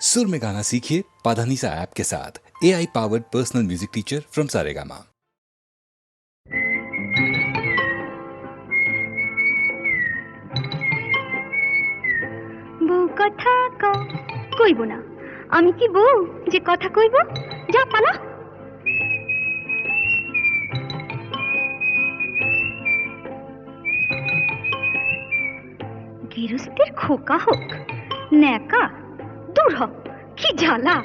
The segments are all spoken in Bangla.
सुर में गाना सीखिए पाधानीसा ऐप के साथ। AI powered personal music teacher from Saregama. বউ কথা কইব না। আমি কি বউ যে কথা কইব? যা পালা। গৃহস্থের খোকা হোক ন্যাকা, দূর হ, কি জ্বালা।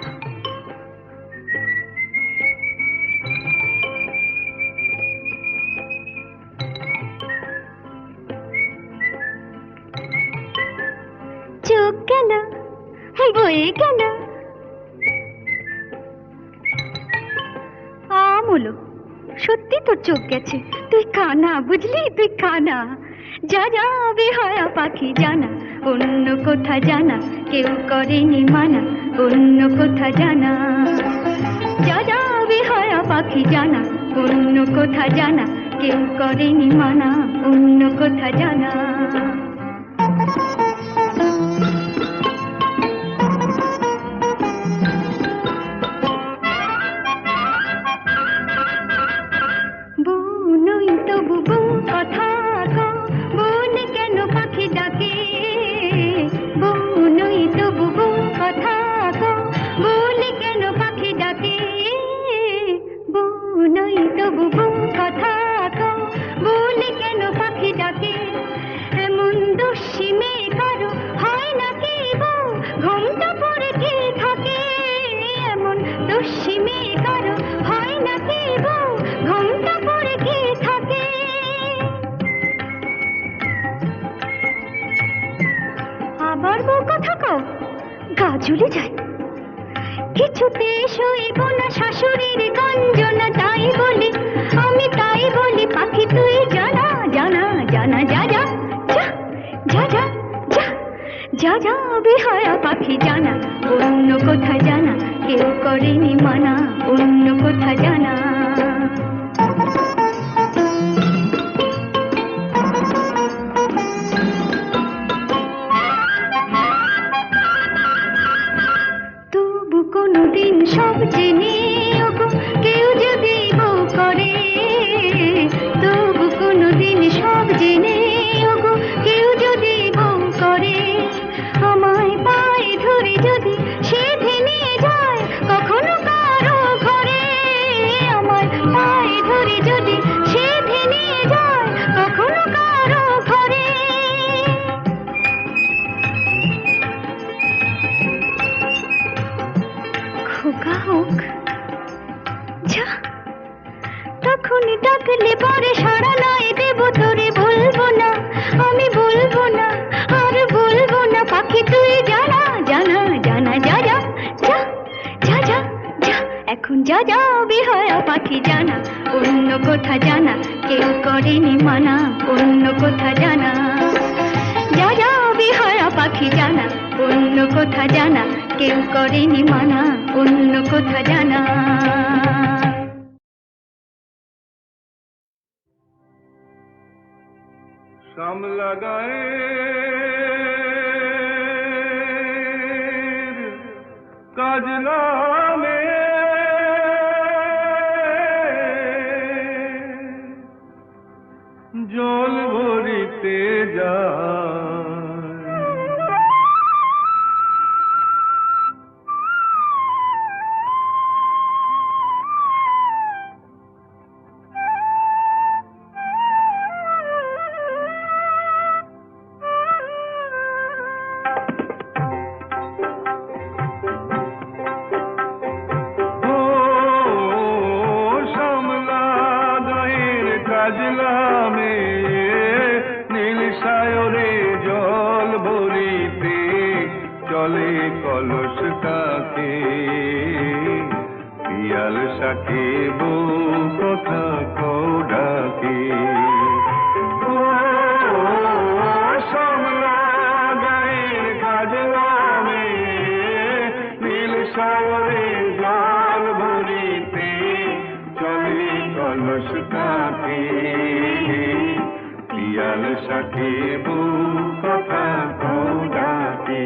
চোখ গেল বয়ে গেল আমলো, সত্যি তোর চোখ গেছে। তুই কানা, বুঝলি? তুই কানা। যা যা বেহায়া পাখি জানা, অন্য কোথা জানা কেউ করেনি মানা, অন্য কোথা জানা। যা যা বেহায়া পাখি জানা, অন্য কোথা জানা কেউ করেনি মানা, অন্য কোথা জানা। ঝুলে যায় কিছুতে সইব না শাশুড়ির গঞ্জনা, তাই বলি আমি, তাই বলি পাখি তুই জানা জানা জানা। যা যা যা যা যা যা যা যা বেহায়া পাখি জানা, অন্য কোথা জানা কেউ করেনি মানা, অন্য কোথা জানা। কোনদিন সব জেনে কেউ যদি বউ করে, তবু কোনদিন সব জেনে কেউ যদি বউ করে, আমায় পায়ে ধরে যদি সে ভেঙে যায় কখনো কারো ঘরে, আমায় পায়ে ধরে যদি সে ভেঙে যায় কখনো কারো ঘরে। খোকা হোক যা, তখন ডাকলে পরে সাড়া নাই দেব তোরে, বলবো না আমি, বলবো না আর বলবো না পাখি তুই জানা জানা জানা। যা যা যা যা যা যা এখন যা যা বেহায়া পাখি জানা, অন্য কোথা জানা কেউ করেনি মানা, অন্য কোথা জানা। যা যা বেহায়া পাখি জানা, অন্য কোথা জানা কেউ করেনি মানা, অন্য কোথা জানা। শ্যামলা গায়ের কাজলা মে জল ভরিতে যায়, কাজলা মে নীল সায়রে জল ভরিতে চলে কলস কাকে, পিয়াল সাকে বউ কথা কও ডাকে। শ্যামলা গায়ের কাজলা মে নীল সায়রে জল ভরিতে চলে কলস কাকে, পিয়াল সাকে বউ কথা কও ডাকে।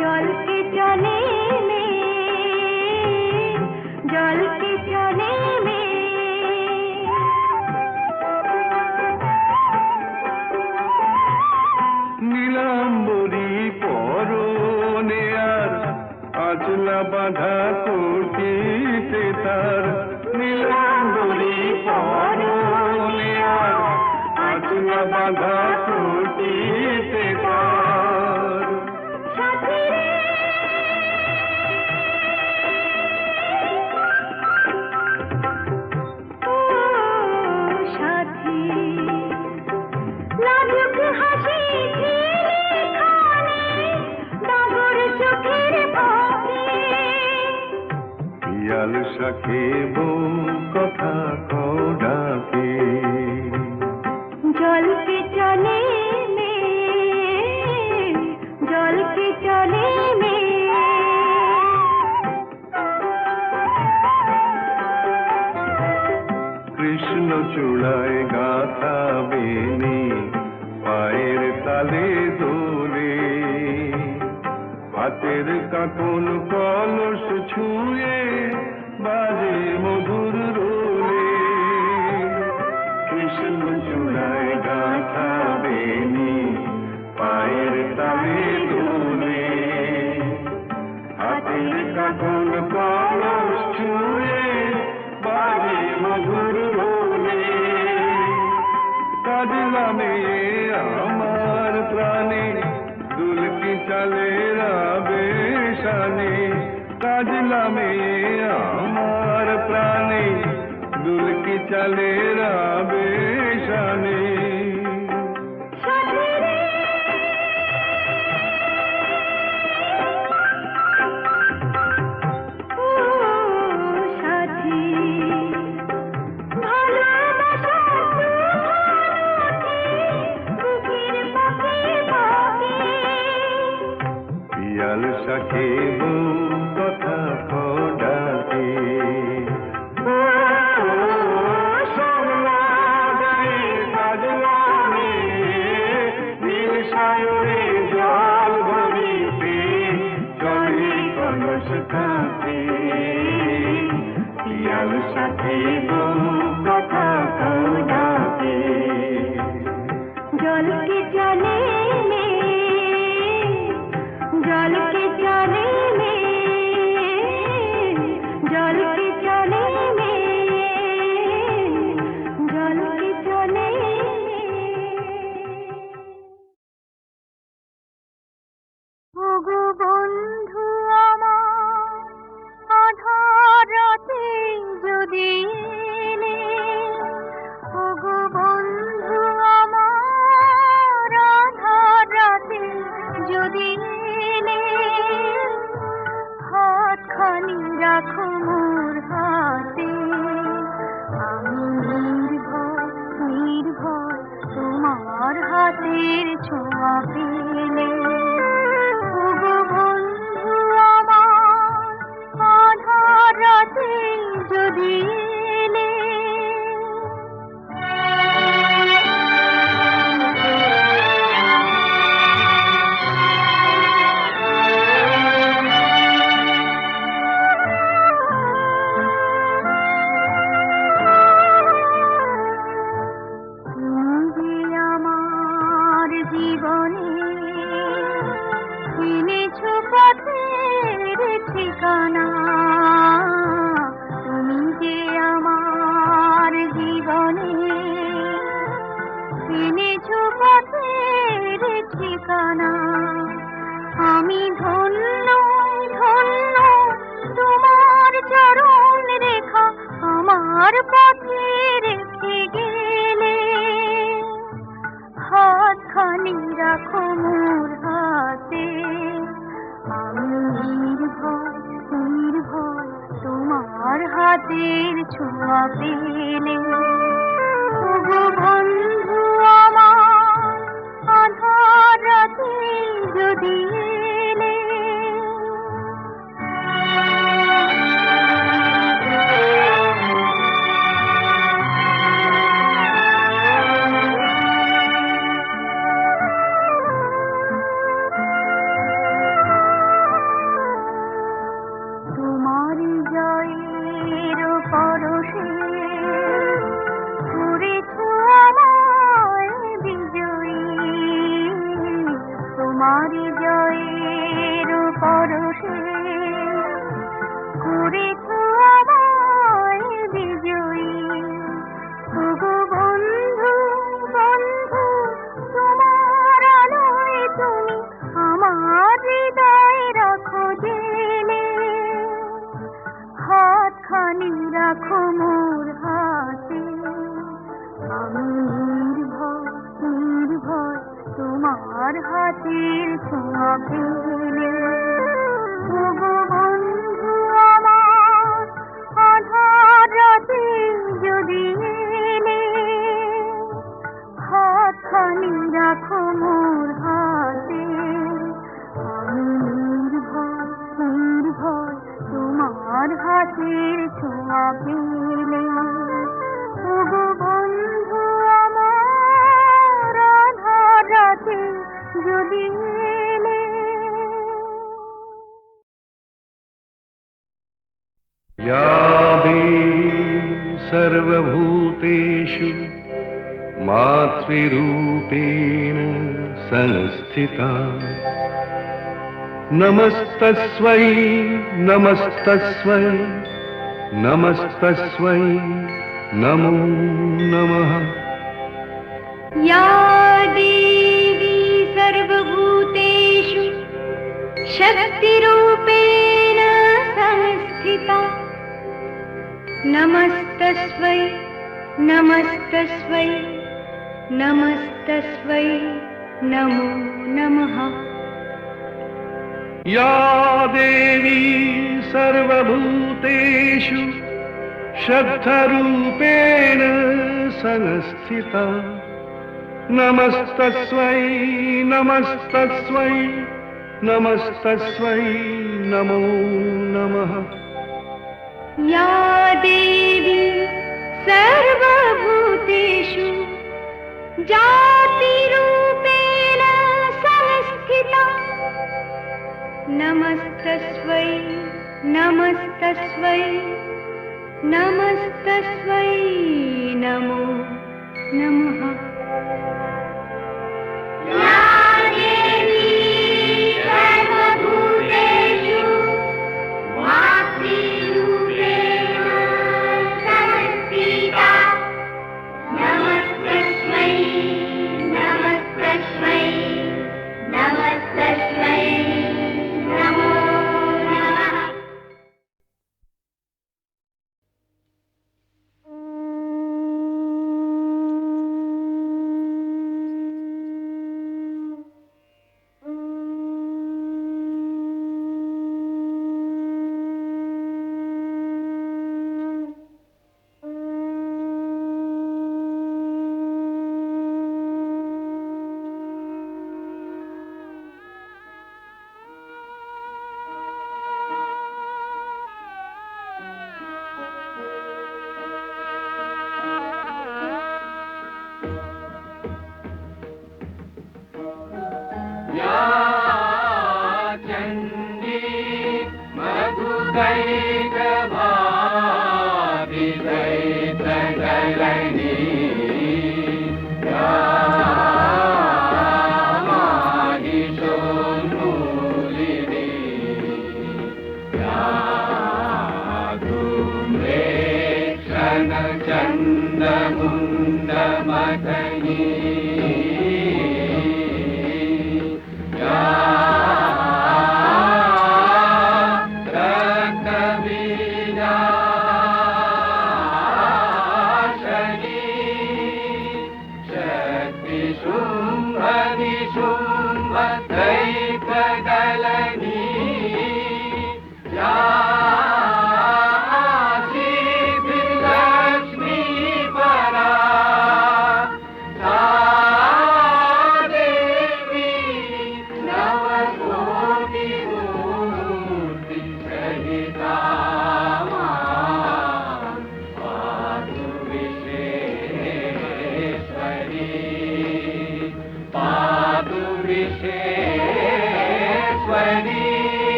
জল আঁচলা বাঁধা কুটিতে তার নীলাম্বরী পরনে আর আঁচলা বাঁধা কুটিতে তার সাথী রে ও সাথী লাজুক হাসি ঝিলিখানে ডাগর চোখের ফাঁকে পিয়াল শাকে বউ কথা কও ডাকে জলকে চলে মে জলকে চলে মে কৃষ্ণ চূড়ায় গাথা বেনি পায়ের তালে দোলে হাতের কাকন কলস ছুঁয়ে বাজে মধুর রোলে কৃষ্ণ চূড়ায় গাথা বেনি পায়ের তালে দোলে হাতের কাকন কলস ছুঁয়ে বাজে মধুর রোলে কাজলা মেয়ে আমার প্রাণে দুলকি চালে রাবে শানে কাজলা মেয়ে আমার প্রাণে দুলকি চালে রাবে শানে সাথী রে ও সাথী ভালোবাসার তুফানকে বুকের বুকে বাঁকে পিয়াল শাকে বউ কথা কও ডাকে জল ভরিতে চলে কলস কাঁপে পিয়াল সাথে বউ কথা কও ডাকে জলকে চলে মে জলকে চলে মে জলকে চলে মে জলকে চলে ওগো বন্ধু আমার আধার রাতে যদি এলে ওগো বন্ধু আমার আধার রাতে যদি এলে হাতখানি রাখো মোর হাতে আমি নির্ভয় নির্ভয় তোমার হাতের ছোঁয়া পেলে ওগো বন্ধু আমার আধার রাতে যদি এলে তুমি যে আমার জীবনে এনেছো পথের ঠিকানা তুমি যে আমার জীবনে এনেছো পথের ঠিকানা আমি ধন্য ধন্য তোমার চরণ রেখা আমার পথে রেখে গেলে হাতখানি রাখো মোর হাতে আমি নির্ভয় নির্ভয় তোমার হাতের ছোঁয়া পেলে ওগো বন্ধু আমার আধার রাতে যদি এলে তোমার জয়ের পরশে রাখো মোর হাতে, আমি নির্ভয় নির্ভয় তোমার হাতের ছোঁয়া পেলে। ওগো বন্ধু আমার আধার রাতে যদি এলে, হাতখানি রাখো মোর হাতে, আমি নির্ভয় নির্ভয় তোমার হাতের ছোঁয়া পেলে। ওগো বন্ধু আমার আধার রাতে যদি এলে। या देवी सर्वभूतेषु मातृरूपेण संस्थिता, नमस्तस्मै नमस्तस्मै नमस्तस्मै नमो नमः। या देवी सर्वभूतेषु शक्तिरूपेण संस्थिता, नमस्तस्मै नमस्तस्मै नमस्तस्मै नमो नमः। या देवी सर्वभूतेषु शक्तिरूपेण संस्थिता, नमस्तस्मै नमस्तस्मै नमस्तस्मै नमो नमः। या देवी सर्वभूतेषु जातिरूपेण संस्थिता, नमस्तस्मै नमस्तस्मै नमस्तस्मै नमो नमः। या देवी सर्वभूतेषु मातृरूपेण संस्थिता, नमस्तस्मै नमस्तस्मै नमस्तस्मै नमो नमः।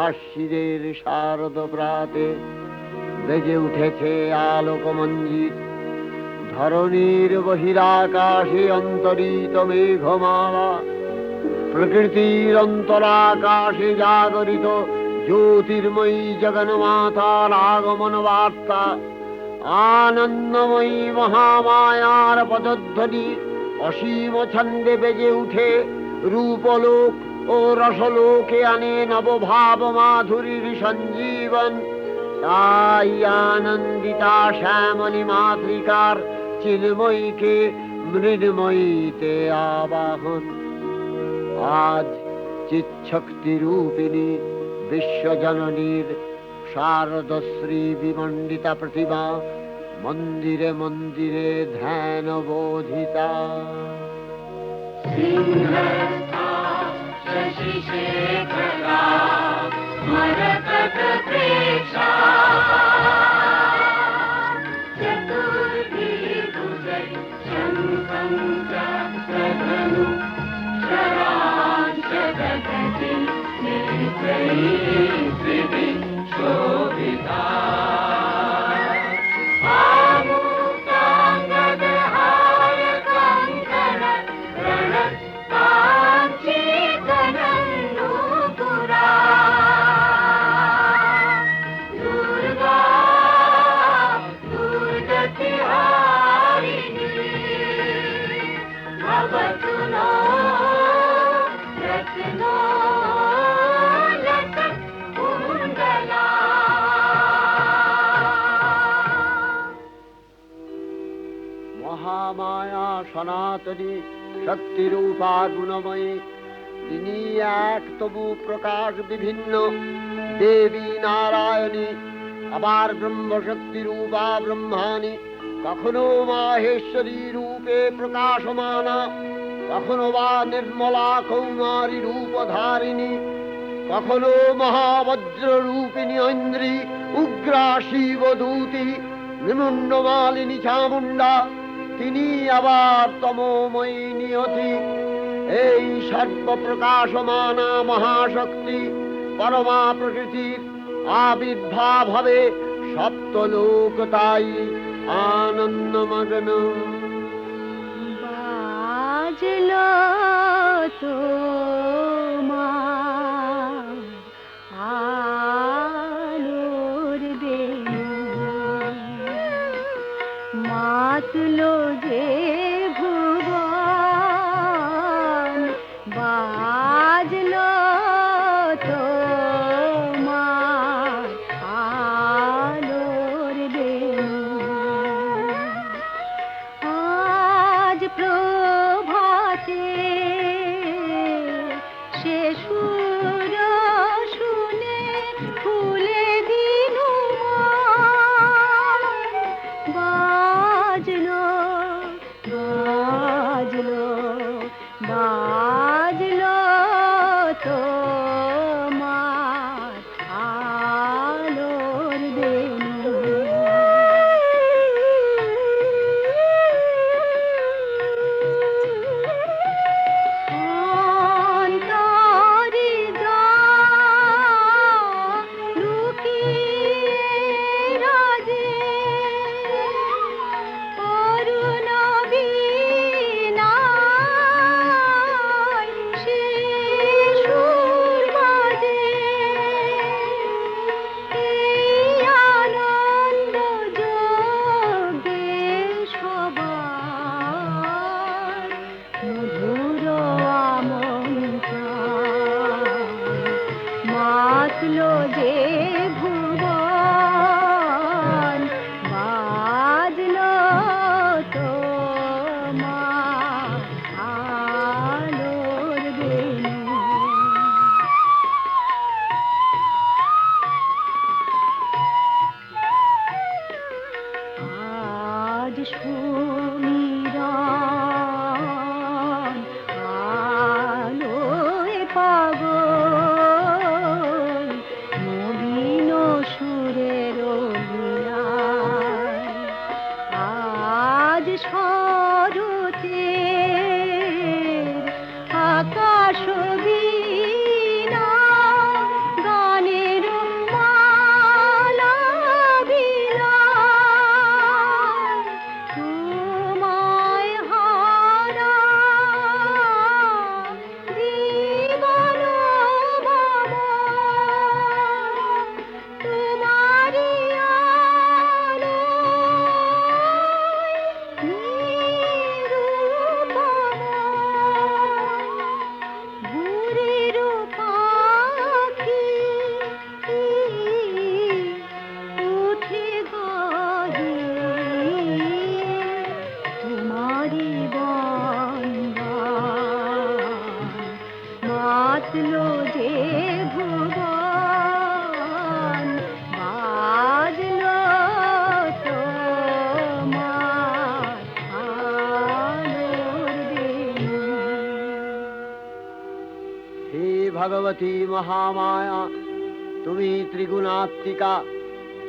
আশ্বিনের শারদ প্রাতে বেজে উঠেছে আলোক মঞ্জিত, ধরণীর বহিরাকাশে অন্তরিত মেঘমালা, প্রকৃতির অন্তরাকাশে জাগরিত জ্যোতির্ময়ী জগন্মাতার আগমন বার্তা, আনন্দময়ী মহামায়ার পদধ্বনি অসীম ছন্দে বেজে উঠে রূপলোক ও ও রসলোকে আনে নবভাব মাধুরীর সঞ্জীবন। তাই আনন্দিতা শ্যামলী মাতৃকার চিন্ময়ীকে মৃন্ময়ীতে আবাহন। আজ চিৎশক্তি রূপিণী বিশ্বজননীর শারদশ্রী বিমণ্ডিতা প্রতিমা মন্দিরে মন্দিরে ধ্যান বোধিতা। মহামায়া সনাতনী শক্তিরূপা গুণময়ী, তিনি এক তবু প্রকাশ বিভিন্ন। দেবী নারায়ণী, আবার ব্রহ্মশক্তি রূপা ব্রহ্মাণী, কখনো মাহেশ্বরী রূপে প্রকাশমানা, কখনো বা নির্মলা কৌমারী রূপধারিণী, কখনো মহাবজ্র রূপিণী ঐন্দ্রী, উগ্রা শিবদূতি, নিমুন্ডমালিনী চামুণ্ডা, তিনি আবার তমোময়ী নিয়তি। এই সর্বপ্রকাশমানা মহাশক্তি পরমা প্রকৃতির আবির্ভাব হবে সপ্তলোক, তাই আনন্দমগ্ন। বাজলো তোমার আলোর বেণু, মাতলো যে ভুবন, বাজলো তোমার আলোর বেণু। আজ প্রভাতে সে সুর শুনে ফুলে দিনু বাজলো বাজলো বাজলো তোমার আলোর বেণু। অন্তরে যা লুকিয়ে রাজে, অরুণ বীণায় সে সুর বাজে। এই আনন্দ যোগে সবার মধুর আমন্ত্রণ, মাতলো যে ভুবন, বাজলো তোমার আলোর বেণু। আজ সুমিরন হাসলো যে ভুবন, বাজলো তোমার আলোর বেণী। হে ভগবতী মহামায়া, তুমি ত্রিগুণাত্মিকা,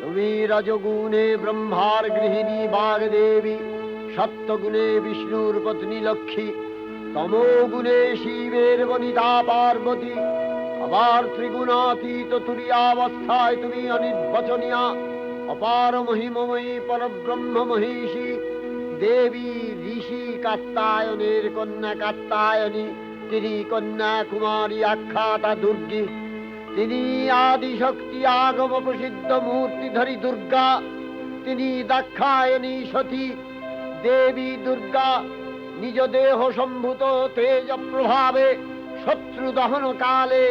তুমি রজগুণে ব্রহ্মার গৃহিণী বাগদেবী, সত্যগুণে বিষ্ণুর পত্নী লক্ষ্মী, তমোগুণে শিবের বনিতা পার্বতী, আবার ত্রিগুণাতীত তুরীয়াবস্থায় তুমি অনির্বচনীয়া, অপার মহিমময়ী পরব্রহ্ম মহিষী দেবী, ঋষি কাত্যায়নের কন্যা কাত্যায়নী, তিনি কন্যা কুমারী আখ্যাতা দুর্গী, তিনি আদিশক্তি আগম প্রসিদ্ধ মূর্তিধরী দুর্গা, তিনি দাক্ষায়ণী সতী দেবী দুর্গা, নিজ দেহ সম্ভূত তেজ প্রভাবে শত্রু দহন কালে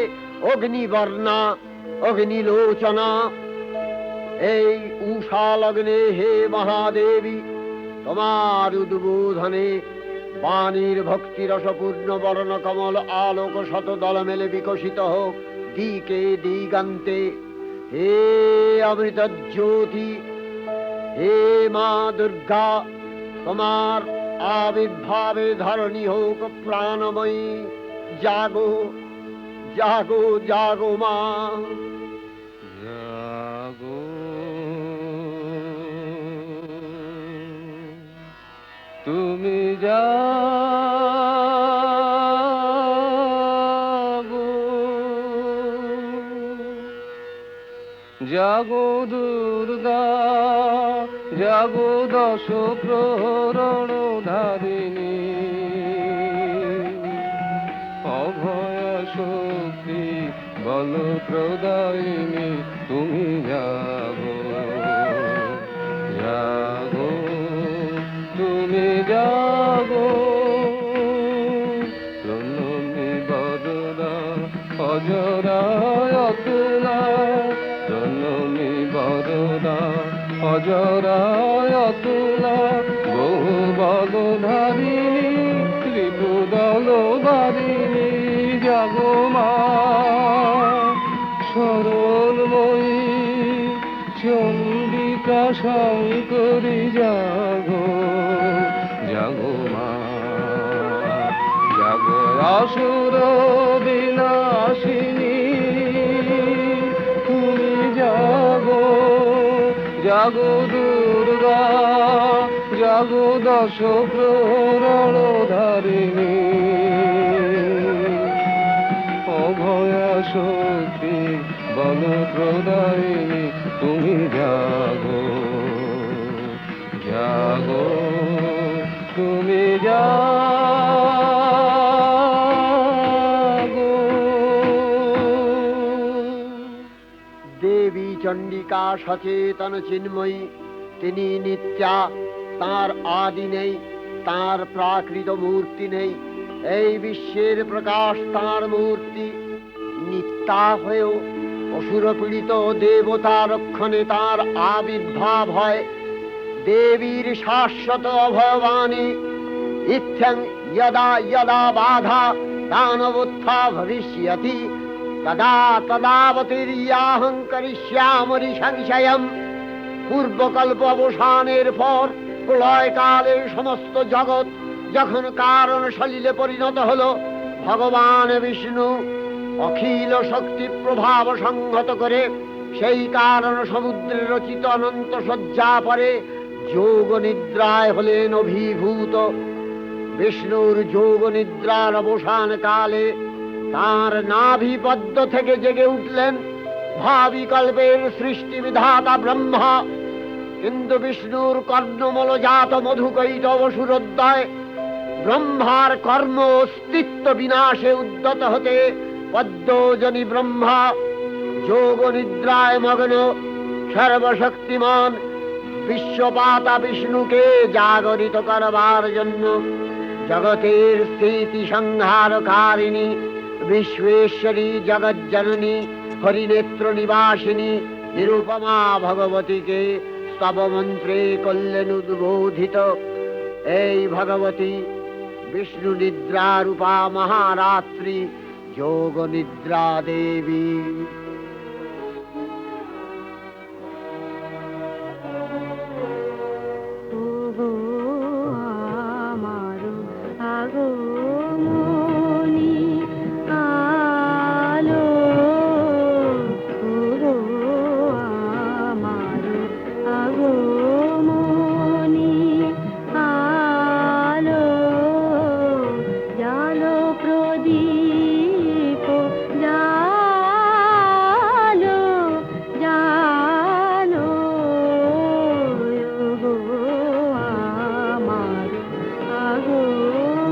অগ্নিবর্ণা অগ্নিলোচনা। এই উষা লগ্নে হে মহাদেবী, তোমার উদ্বোধনে বাণীর ভক্তি রসপূর্ণ বর্ণ কমল আলোক শত দল মেলে বিকশিত হোক দিকে দিগান্তে। হে অমৃত জ্যোতি, হে মা দুর্গা, তোমার আবির্ভাবে ধরণী হোক প্রাণময়ী। জাগো জাগো জাগো মা, জাগো তুমি জাগো, জাগো দুর্গা, জাগো দশ প্রহরণ ধারিণী, অভয় শক্তি বল প্রদায়িনী, তুমি জাগো জাগো তুমি জাগো। প্রণমী বরদা অজরায় অতুলা, প্রণমী বরদা অজরায় অতুলা, বহু বল ধারিণী ত্রিপুদল বারিণী, জাগো মা সরলময়ী চণ্ডিকা শঙ্করী, জাগো জাগো মা, জাগো আসুর বিনাশিনী, তুমি জাগো জাগো দুর্গা, জাগো দশ প্রহরণ ধারিণী, অভয়া শক্তি বল প্রদায়িনী, তুমি জাগো জাগো তুমি জাগো। দেবী চণ্ডিকা সচেতন চিন্ময়ী, তিনি নিত্যা, তার আদি নেই, তার প্রাকৃত মূর্তি নেই, এই বিশ্বের প্রকাশ তার মূর্তি। নিত্যা হয়েও অসুর পীড়িত দেবতা রক্ষণে তার আবির্ভাব হয়। দেবীর শাশ্বত অভয়বাণী, ইত্যং যদা যদা বাধা দানবোত্থা ভবিষ্যতি, তদা তদাবতীর্যাহং করিষ্যামি সংশয়ম। পূর্বকল্প অবসানের পর প্রলয়কালে সমস্ত জগৎ যখন কারণ সলিলে পরিণত হলো, ভগবান বিষ্ণু অখিল শক্তি প্রভাব সংহত করে সেই কারণ সমুদ্রে রচিত অনন্ত শয্যা পরে যোগ নিদ্রায় হলেন অভিভূত। বিষ্ণুর যোগ নিদ্রার অবসান কালে তার নাভিপদ্ম থেকে জেগে উঠলেন ভাবি কল্পের সৃষ্টি বিধাতা ব্রহ্মা। কিন্তু বিষ্ণুর কর্ণমলজাত মধুকৈটব সুরোদ্দয় ব্রহ্মার কর্ম অস্তিত্ব বিনাশে উদ্যত হতে পদ্মজনী ব্রহ্মা যোগ নিদ্রায় মগ্ন সর্বশক্তিমান বিশ্বপাতা বিষ্ণুকে জাগরিত করবার জন্য জগতের স্থিতি সংহারকারিণী বিশ্বেশ্বরী জগজ্জননী হরিনেত্র নিবাসিনী নিরুপমা ভগবতীকে স্তবমন্ত্রে করলেন উদ্বোধিত। এই ভগবতী বিষ্ণু নিদ্রারূপা মহারাত্রি যোগ নিদ্রা দেবী। ওগো আমার আগমনী আলো, ওগো আমার আগমনী আলো, জালো প্রদীপ জালো জালো, ওগো আমার আগমনী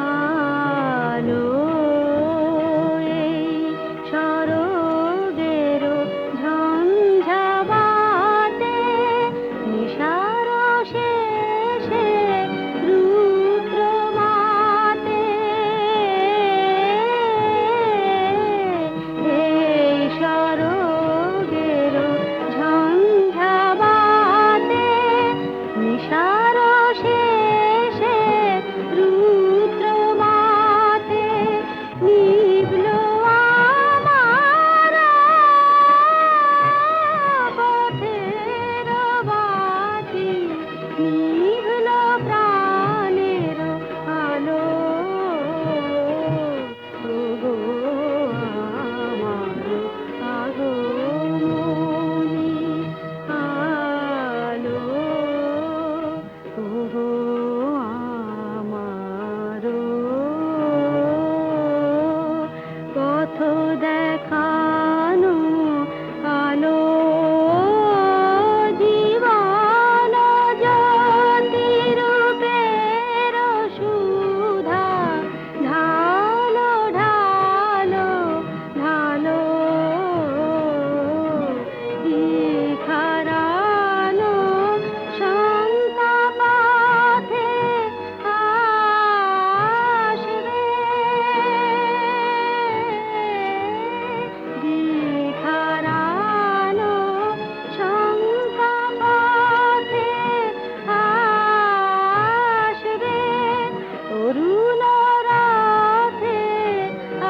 আলো, এই শরতের ঝঞ্ঝাবাতে নিশার শেষে রুদ্র মাতে, এই শরতের ঝঞ্ঝাবাতে নিশার শেষে রুদ্র মাতে নিভল আমার পথের বাতি, নিভল প্রাণের আলো, ওগো আমার আগমনী আলো, ওগো আমার পথ দেখানো আলো, জীবন জ্যোতি রূপের সুধা ঢালো ঢালো ঢালো, খারানো শঙ্কা পথে আসবে, খারানো শঙ্কা পথে আসবে, অরুণ রাতে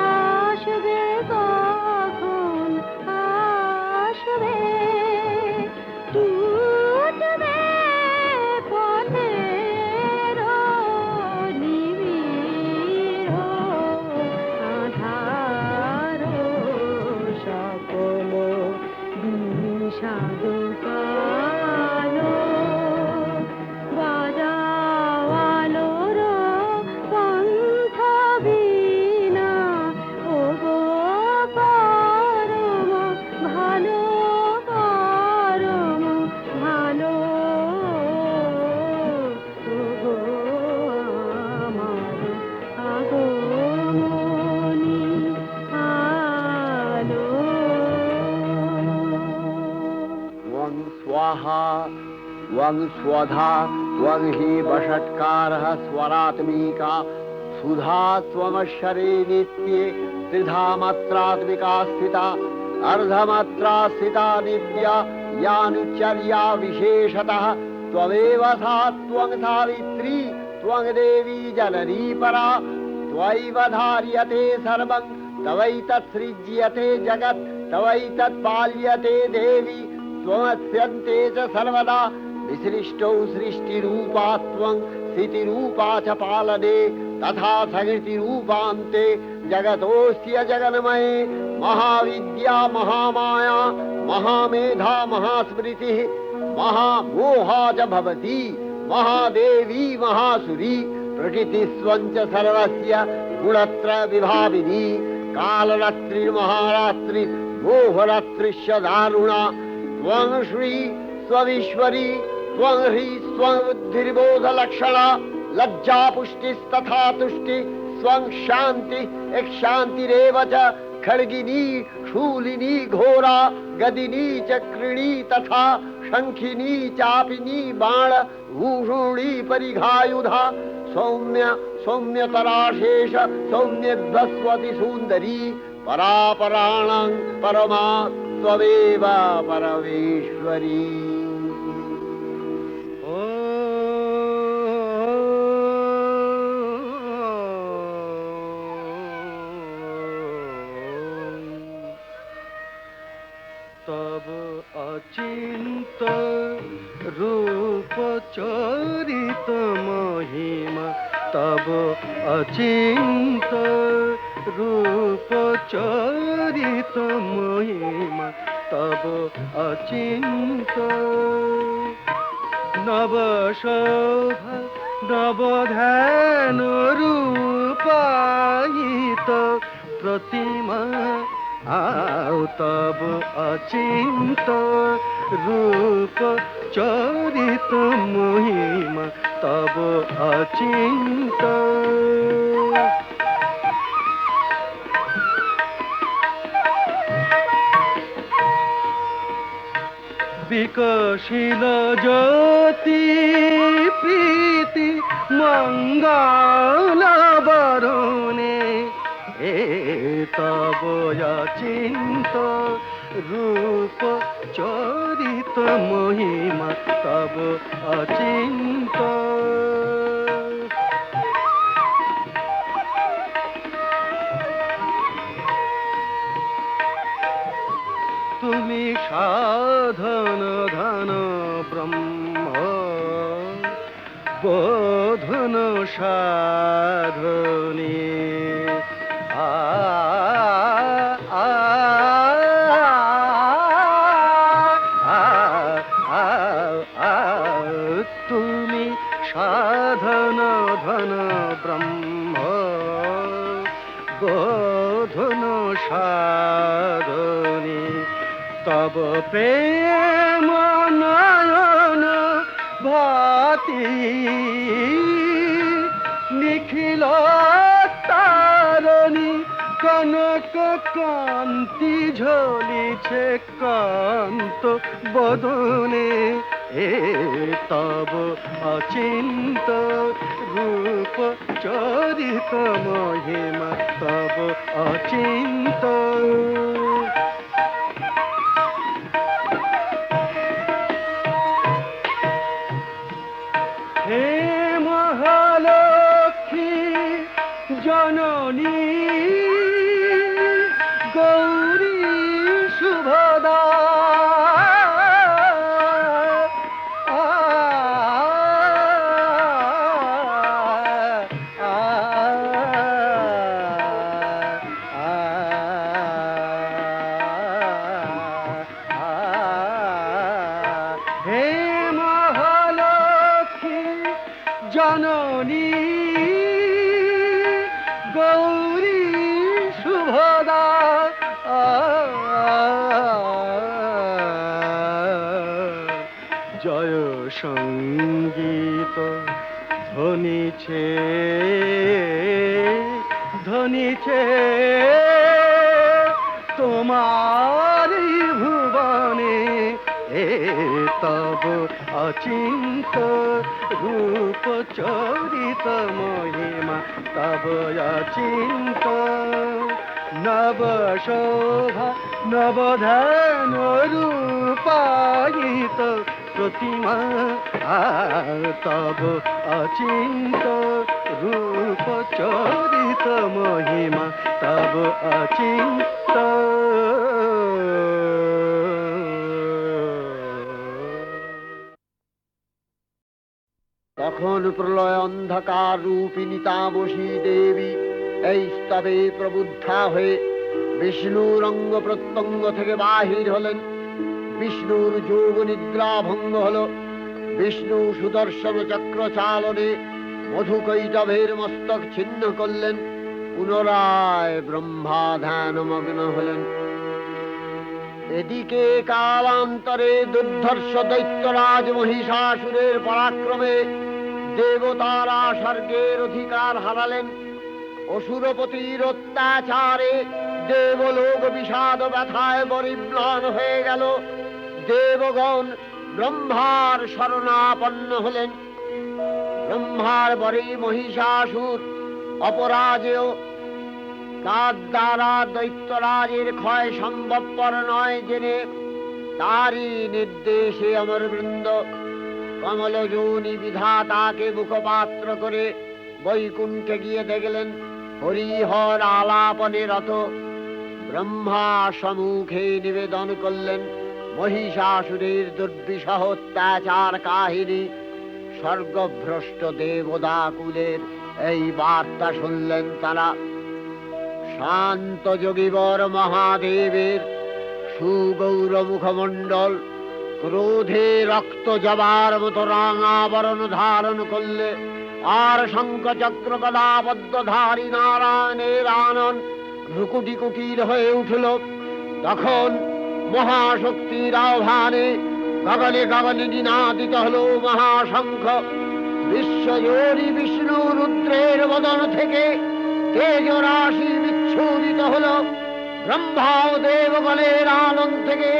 আসবে, কখন আসবে, টুটবে পথের নিবিড় আধার, সকল বিষাদ কালো, বাজাও আলোর পন্থ বীণা, ওগো পরম ভালো পরম ভালো, ওগো আমার আগমনী আলো। त्वं स्वाहा त्वं स्वधा त्वं हि वषट्कारः स्वरात्मिका, सुधा त्वमक्षरे नित्ये त्रिधा मात्रात्मिका स्थिता, अर्धमात्रा स्थिता नित्या यानुचर्या विशेषतः, त्वमेव सा त्वं सावित्री त्वं देवी जननी परा, त्वयैव धार्यते सर्वं तवैतत्सृज्यते जगत्, तवैतत्पाल्यते देवी त्वमस्यन्ते च सर्वदा, विसृष्टौ सृष्टिरूपा त्वं स्थितिरूपा च पालने, तथा सकृतिरूपान्ते जगतोऽस्य जगन्मये, महाविद्या महामाया महामेधा महास्मृतिः महामोहा च भवति, महादेवी महासुरी प्रकृतिस्त्वं च सर्वस्य गुणत्रय विभाविनी, कालरात्रिर्महारात्रि मोहरात्रिश्च दारुणा, त्वं श्री स्वईश्वरी त्वं ह्री स्वं बुद्धिर्बोधलक्षणा, लज्जा पुष्टिस्तथा तुष्टि स्वं शान्ति एक शान्तिरेव च, खड्गिनी शूलिनी घोरा गदिनी चक्रिणी तथा शंखिनी चापिनी बाण भूषुणी परिघायुधा, सौम्य सौम्यतराशेष सौम्यध्वस्वति सुन्दरी, परापराणां परमा त्वमेव परमेश्वरी। চরিত মহিমা তব অচিন্ত, রূপ চরিত মহিমা তব অচিন্ত। নব শোভা নব ধ্যান রূপায়িত প্রতিমা আও তব অচিন্ত, রূপ চরিত মহিমা তব অচিন্ত। বিকশিল জ্যোতি প্রীতি মঙ্গল বরণে এ তব অচিন্ত, রূপ চরিত মহিমা তব অচিন্ত। তুমি সাধন ধন ব্রহ্ম, বোধন সাধনী। আ আ তুমি সাধন ধন ব্রহ্ম, বোধন সাধনী। তব প্রেম নয়ন ভাতি নিখিল তারণী, কনক কান্তি ঝলিছে কান্ত বদনে এ তব অচিন্ত, রূপ চরিত মহিমা তব অচিন্ত। হে মহালক্ষ্মী জননী গৌরী শুভদা, হে মহালক্ষ্মী জননী গৌরী শুভদা, জয় সঙ্গীত ধ্বনিছে ধ্বনিছে তোমার ভুবনে এ তব অচিন্ত, রূপ চরিত মহিমা তব অচিন্ত। নব শোভা নব ধ্যান রূপায়িত প্রতিমা তব অচিন্ত, রূপ চরিত মহিমা তব অচিন্ত। তখন প্রলয় অন্ধকার রূপিণী তামসী দেবী এই স্তবে প্রবুদ্ধা হয়ে বিষ্ণুর অঙ্গ প্রত্যঙ্গ থেকে বাহির হলেন। বিষ্ণুর যোগ নিদ্রা ভঙ্গ হল। বিষ্ণু সুদর্শন চক্র চালনে মধুকৈটভের মস্তক ছিন্ন করলেন। পুনরায় ব্রহ্মা ধ্যানমগ্ন হলেন। এদিকে কালান্তরে দুর্ধর্ষ দৈত্যরাজ মহিষাসুরের পরাক্রমে দেবতারা স্বর্গের অধিকার হারালেন। অসুরপতির অত্যাচারে দেবলোক বিষাদ ব্যথায় পরিম্লান হয়ে গেল। দেবগণ ব্রহ্মার শরণাপন্ন হলেন। ব্রহ্মার পরে মহিষাসুর অপরাজেয়, তার দ্বারা দৈত্যরাজের ক্ষয় সম্ভবপর নয় জেনে তারই নির্দেশে অমরবৃন্দ কমলযোনি বিধাতাকে মুখপাত্র করে বৈকুণ্ঠে গিয়ে দেখলেন হরিহর আলাপনে রত। ব্রহ্মা সম্মুখে নিবেদন করলেন মহিষাসুরের দুর্বিষহ অত্যাচার কাহিনী স্বর্গভ্রষ্ট দেবদাকুলের এই বার্তা শুনলেন তারা। শান্ত যোগীবর মহাদেবের সুগৌর মুখমণ্ডল ক্রোধে রক্ত জবার মতো রাঙাবরণ ধারণ করলে, আর শঙ্খ চক্র গদাবদ্ধধারী নারায়ণের আনন ভ্রুকুটি কুটির হয়ে উঠল। তখন মহাশক্তির আহ্বানে গগনে গগনে নিনাদিত হল মহাশঙ্খ। বিশ্বজোরী বিষ্ণু রুদ্রের বদন থেকে তেজরাশি বিচ্ছুরিত হল। ব্রহ্মা ও দেবগণের আনন থেকে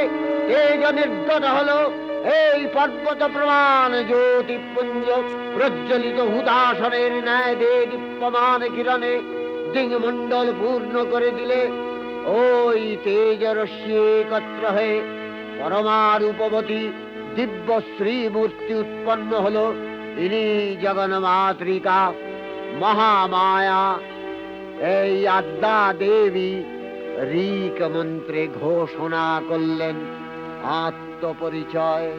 তেজ নির্গত হল। এই পর্বত প্রমাণ জ্যোতিপুঞ্জ প্রজ্বলিত হুদাসনের ন্যায় দীপ্যমান কিরণে দিংমণ্ডল পূর্ণ করে দিলে। ওই তেজরশ্মি একত্র হয়ে পরমারূপবতী দিব্য শ্রীমূর্তি উৎপন্ন হল। ইনি জগন্মাতৃকা মহামায়া। এই আদ্যা দেবী ঋক মন্ত্রে ঘোষণা করলেন আত্মপরিচয়।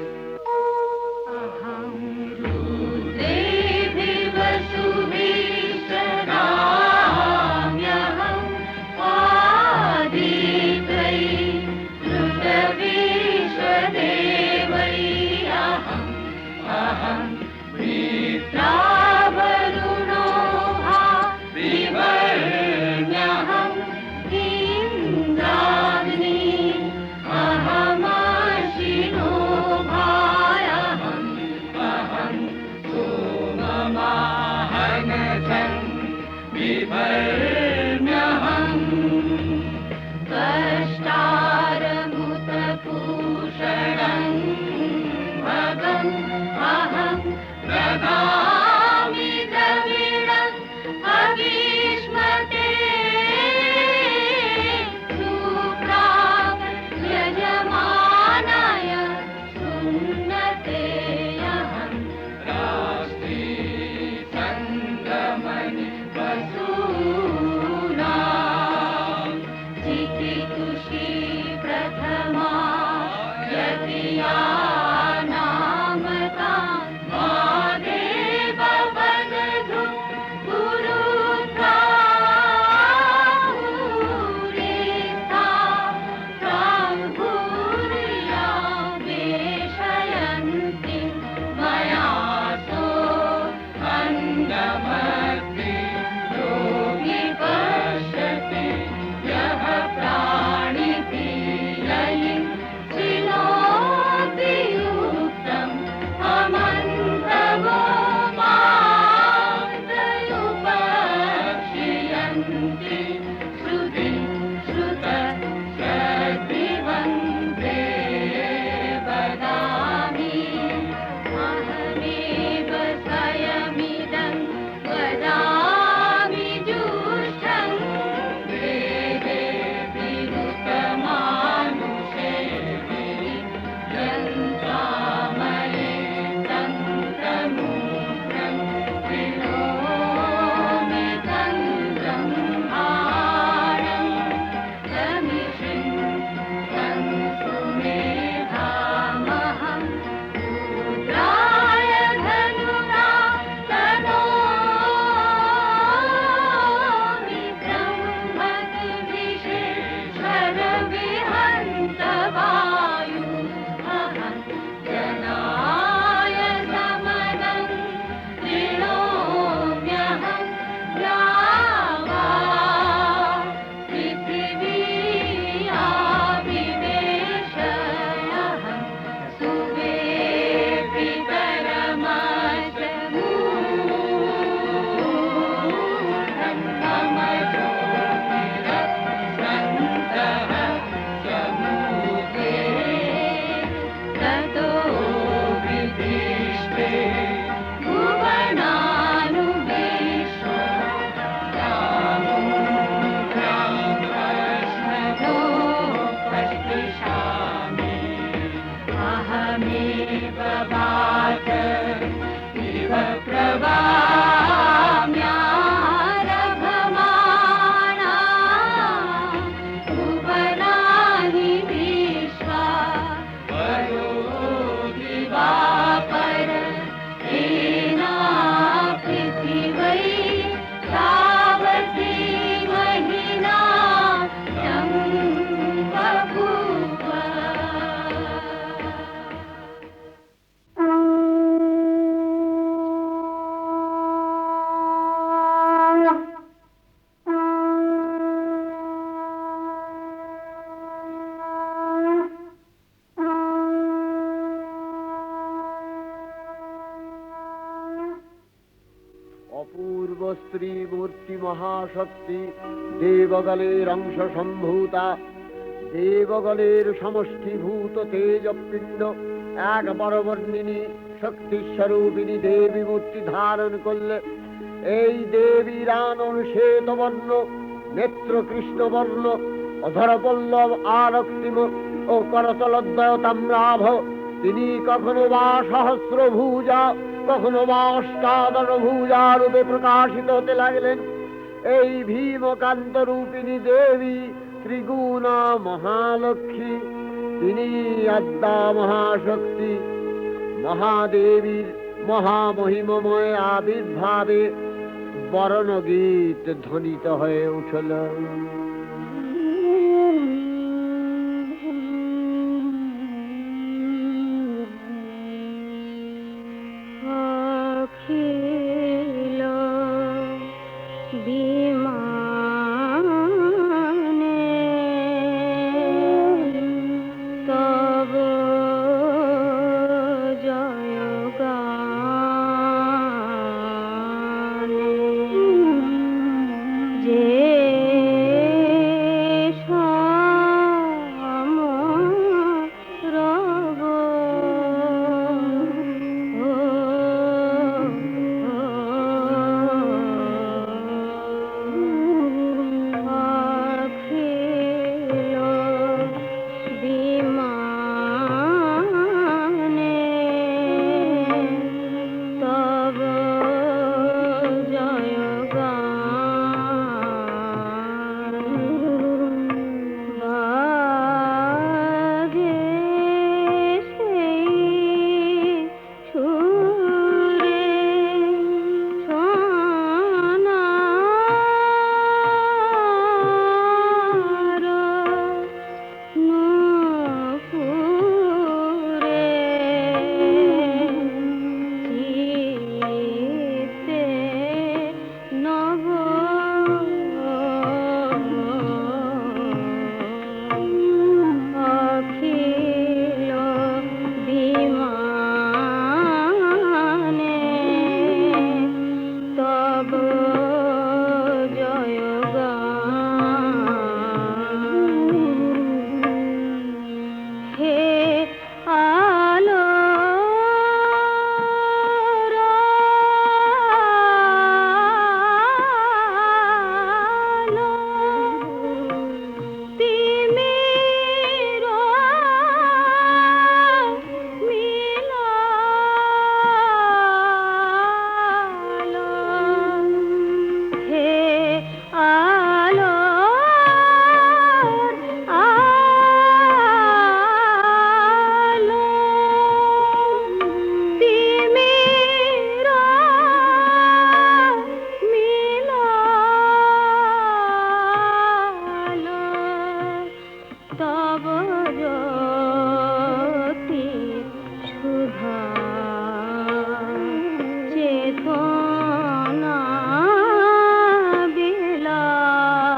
ত্রিমূর্তি মহাশক্তি দেবগলের অংশ সম্ভূতা, দেবগলের সমষ্টিভূত তেজপিণ্ড এক বরবর্ণিনী শক্তিস্বরূপিণী দেবী মূর্তি ধারণ করলে এই দেবীর আনন শ্বেতবর্ণ, নেত্র কৃষ্ণবর্ণ, অধরপল্লব আরক্তিম ও করতলদ্বয় তাম্রাভ। তিনি কখনো বা সহস্রভুজা, কখনো বা অষ্টাদশ ভুজা রূপে প্রকাশিত হতে লাগলেন। এই ভীমকান্ত রূপিণী দেবী ত্রিগুণা মহালক্ষ্মী, তিনি আদ্যা মহাশক্তি। মহাদেবীর মহামহিমময় আবির্ভাবে বরণগীত ধ্বনিত হয়ে উঠল। অখিল বিমানে তব জয়গানে যে সমরব অখিল বিমানে তব জয়গান বাজে সেই সুরে সোনার নূপুরে চিত্তে নব অখিল বিমানে তব জয়গান হে আলোর আলো, তিমির মিলালো। হে আলোর আলো, তিমির মিলালো। তব জ্যোতি সুধা চেতনা বিলালো।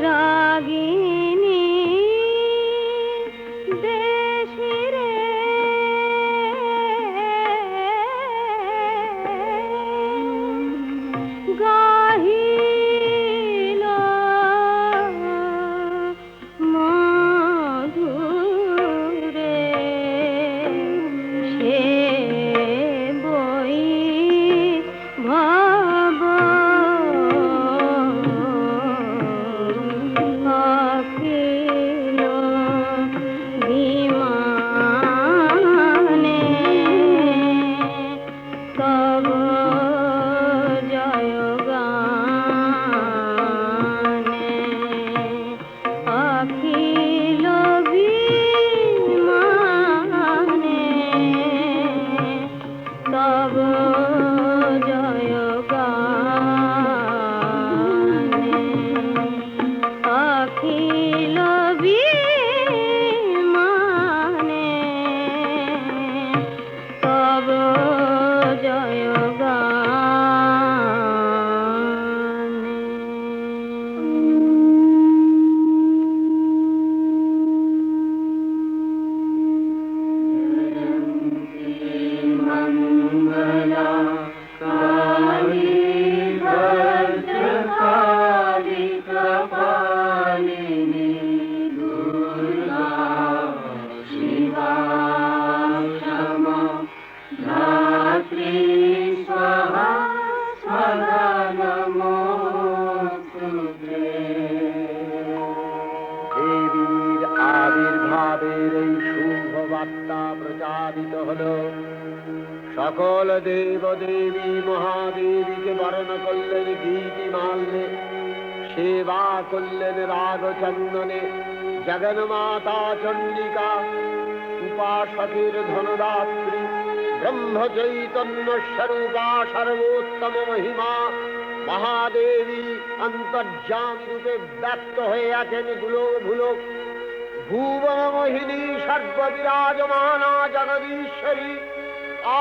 রাগিনী দেশিরে গাহিল মধুরে, সে বই ভাব অখিল বিমানে তব জয়গানে। অখিল বিমানে তব জয়গানে। অখিল বিমানে তব জয়গান। হলো। সকল দেব দেবী মহাদেবীকে বরণ করলেন গীতিমাল্যে, সেবা করলেন রাগ চন্দনে। জগন্মাতা চণ্ডিকা উপাসকের ধনদাত্রী, ব্রহ্ম চৈতন্য স্বরূপা সর্বোত্তম মহিমা মহাদেবী অন্তর্যামী রূপে ব্যক্ত হয়ে আছেন দুলোক ভুলোক। ভুবন মোহিনী সর্ববিরাজমানা জগদীশ্বরী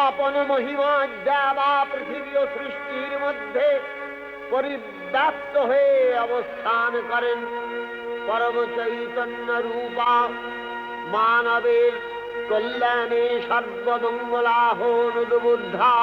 আপন মহিমা দেবা পৃথিবী ও সৃষ্টির মধ্যে পরিব্যাপ্ত হয়ে অবস্থান করেন। পরম চৈতন্য রূপা মানবের কল্যাণে সর্বমঙ্গলাহন উদ্বুদ্ধা।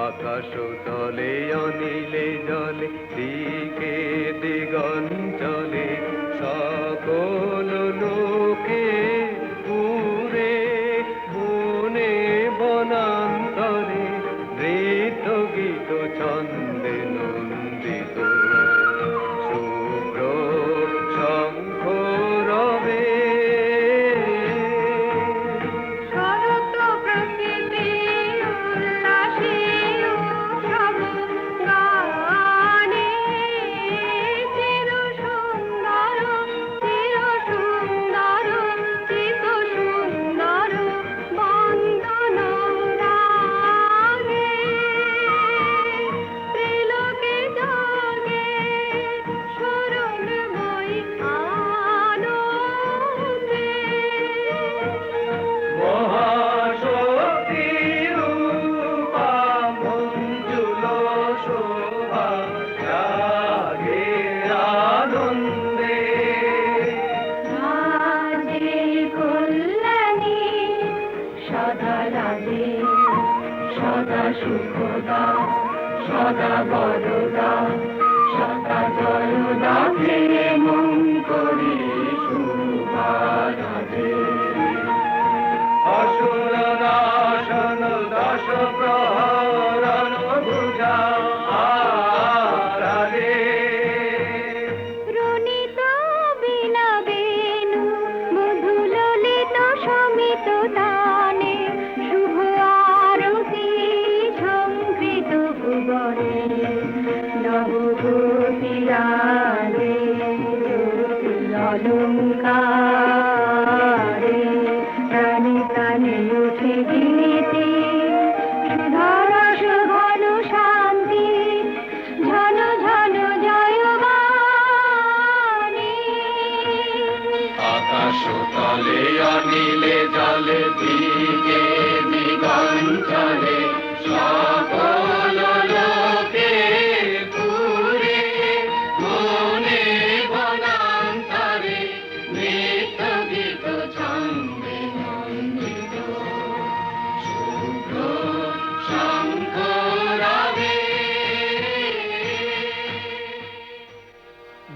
আকাশ তলে অনিলে জলে দিকে দিগঞ্চলে সকল লোকে পুরে বনে বনান্তরে নৃত্য গীত ছন্দে নন্দিত শুভ্র শঙ্খ রবে। শরৎ প্রকৃতি উল্লাসে উৎসব গানে, চির সুন্দর চিত সুন্দর বন্দন রাগে, ত্রিলোকে জাগে স্মরণময়ী আনন্দে। মহাশক্তি রূপা মঞ্জুল শোভা জাগে আনন্দে। রাজে কল্যাণী সদা রাজে, সদা সুখদা, সদা বরদা, সদা জয়দা, হে মঙ্গলী শুভা রাজে। অসুর নাশন দশ প্রহরণ ভুজা আরালে। রুনিত বীণা বেণু মধু ললিত সমিত তানে, শুভ আরতি ঝঙ্কৃত ভুবনে। নবগোপী রাগে অলঙ্কারে, প্রাণে প্রাণে উঠে গীতি সুধরস ঘন শান্তি, ঝন ঝন জয়বাণী। আকাশ তলে অনিলে জলে দিকে দিগঞ্চলে সকল লোকে পুরে বনে বনান্তরে নৃত্য গীত ছন্দে নন্দিত শুভ্র শঙ্খ রবে।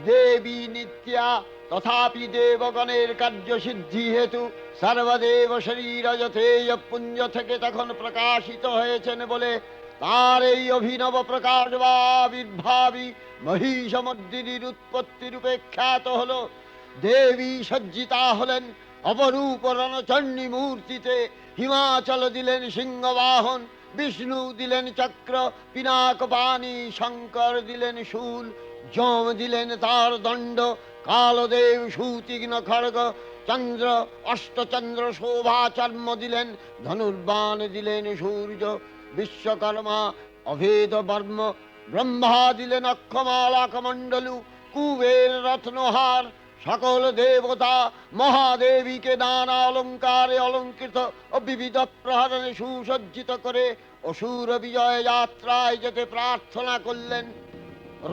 দেবী নিত্যা তথাপি দেবগণের কার্যসিদ্ধি হেতু সর্বদেব শরীর যথেয় পুঞ্জ থেকে তখন প্রকাশিত হয়েছেন বলে তার এই অভিনব প্রকাশ বা আবির্ভাবী মহিষমর্দিনীর উৎপত্তি রূপে খ্যাত হল। দেবী সজ্জিতা হলেন অপরূপ রণচণ্ডী মূর্তিতে। হিমাচল দিলেন সিংহবাহন, বিষ্ণু দিলেন চক্র পিনাক পানি, শঙ্কর দিলেন শূল, যম দিলেন তার দণ্ড, কালদেব সুতীক্ষ্ণ খড়গ, চন্দ্র অষ্টচন্দ্র শোভা চর্ম দিলেন, ধনুর্বাণ দিলেন সূর্য, বিশ্বকর্মা অভেদ বর্ম, ব্রহ্মা দিলেন অক্ষমালা কমণ্ডলু, কুবের রত্নহার। সকল দেবতা মহাদেবীকে নানা অলঙ্কারে অলঙ্কৃত ও বিবিধ প্রহরণে সুসজ্জিত করে অসুর বিজয় যাত্রায় যেতে প্রার্থনা করলেন।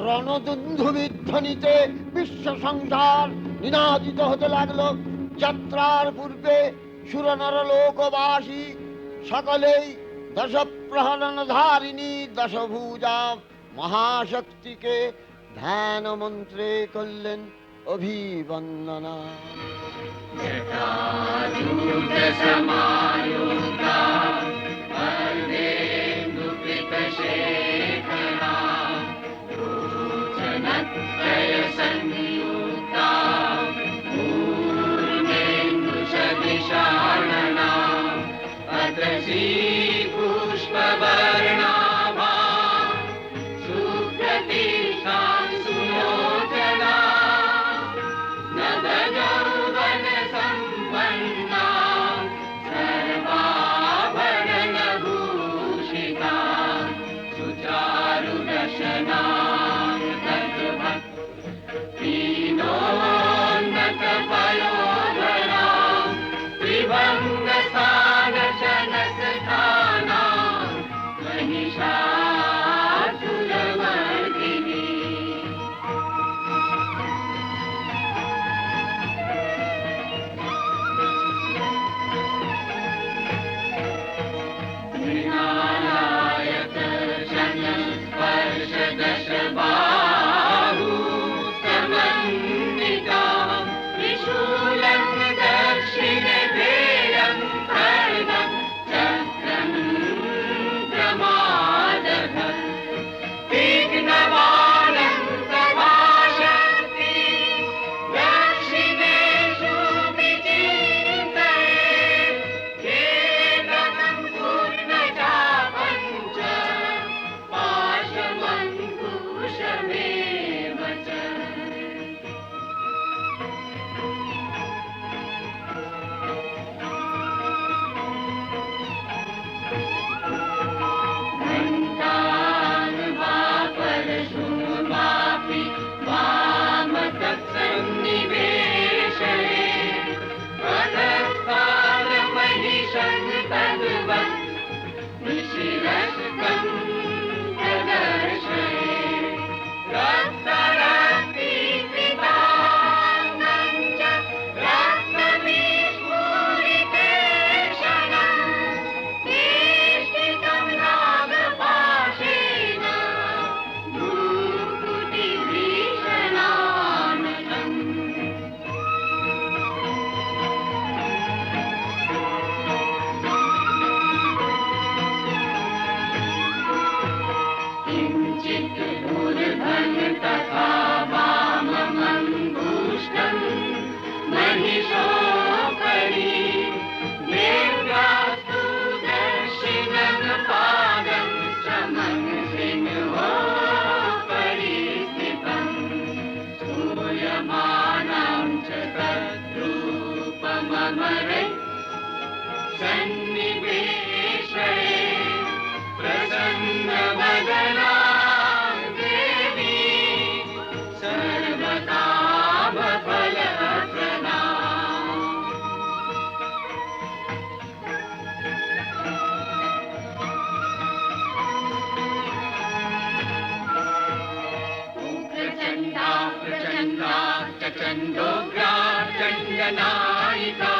রণদুন্ধুবিধ্বনিতে বিশ্ব সংসার নিনাদিত হতে লাগলো। যাত্রার পূর্বে সুরনর লোকবাসী সকলেই দশ প্রহরণ ধারিণী দশভুজা মহাশক্তিকে ধ্যান মন্ত্রে করলেন অভিবন্দনা। जटाजूटसमायुक्ता वरदेन्दुकृतशेखरा लोचनत्रयसंयुक्ता पूर्णेन्दुसदृशानना पतसी पुष्पवर्णाभा सुप्रतिष्ठा सुलोचना नवयौवनसम्पन्ना सर्वाभरणभूषिता सुचारुदशना दीनोन्नतपयोधरा त्रिभङ्गसानशनस्थाना महिषासुरमर्दिनी स्पर्शदशबाहु समन्विता त्रिशूलं दक्षिणधेयं खड्गं चक्रं प्रमादः तीक्ष्णबाणं प्रभाषन्ति दक्षिणेषु विचिन्तयेत् केवलं पूर्णचापं च पाशमङ्कुशमेव च घण्टानुवापरशुनुवापि वामतत्सन्निवेशये पदस्थानमहिषं तद्वत् निशिरस्तं प्रदर्शये रक्तरक्तीकृताङ्गं च रक्तविस्फुरितेक्षणं वेष्टितं नागपाशेन भ्रूकुटिभीषणाननम् किञ्चित् ऊर्ध्वं तथा वाममङ्गुष्ठं महिषोपरि देव्यास्तु दक्षिणं पादं समंसिंहोपरि स्थितं स्तूयमानं च तद्रूपममरे सन्निवेशये प्रसन्नवदना देवी सर्वकामफलप्रदा उग्रचण्डा प्रचण्डा चण्डोग्रा चण्डनायिका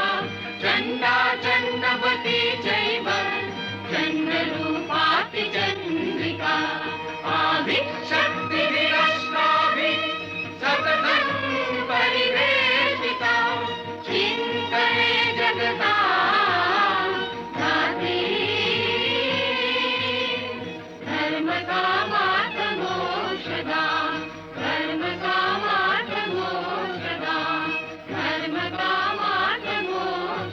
चण्डा चण्डवती चैव चण्डरूपाति चन्द्रिका आभिशक्तिभिरश्वाभिः सततं परिवेशिता चिन्तये जगतां धात्री धर्मकामार्थमोक्षदा धर्मकामार्थमोक्षदा धर्मकामार्थमोक्षदा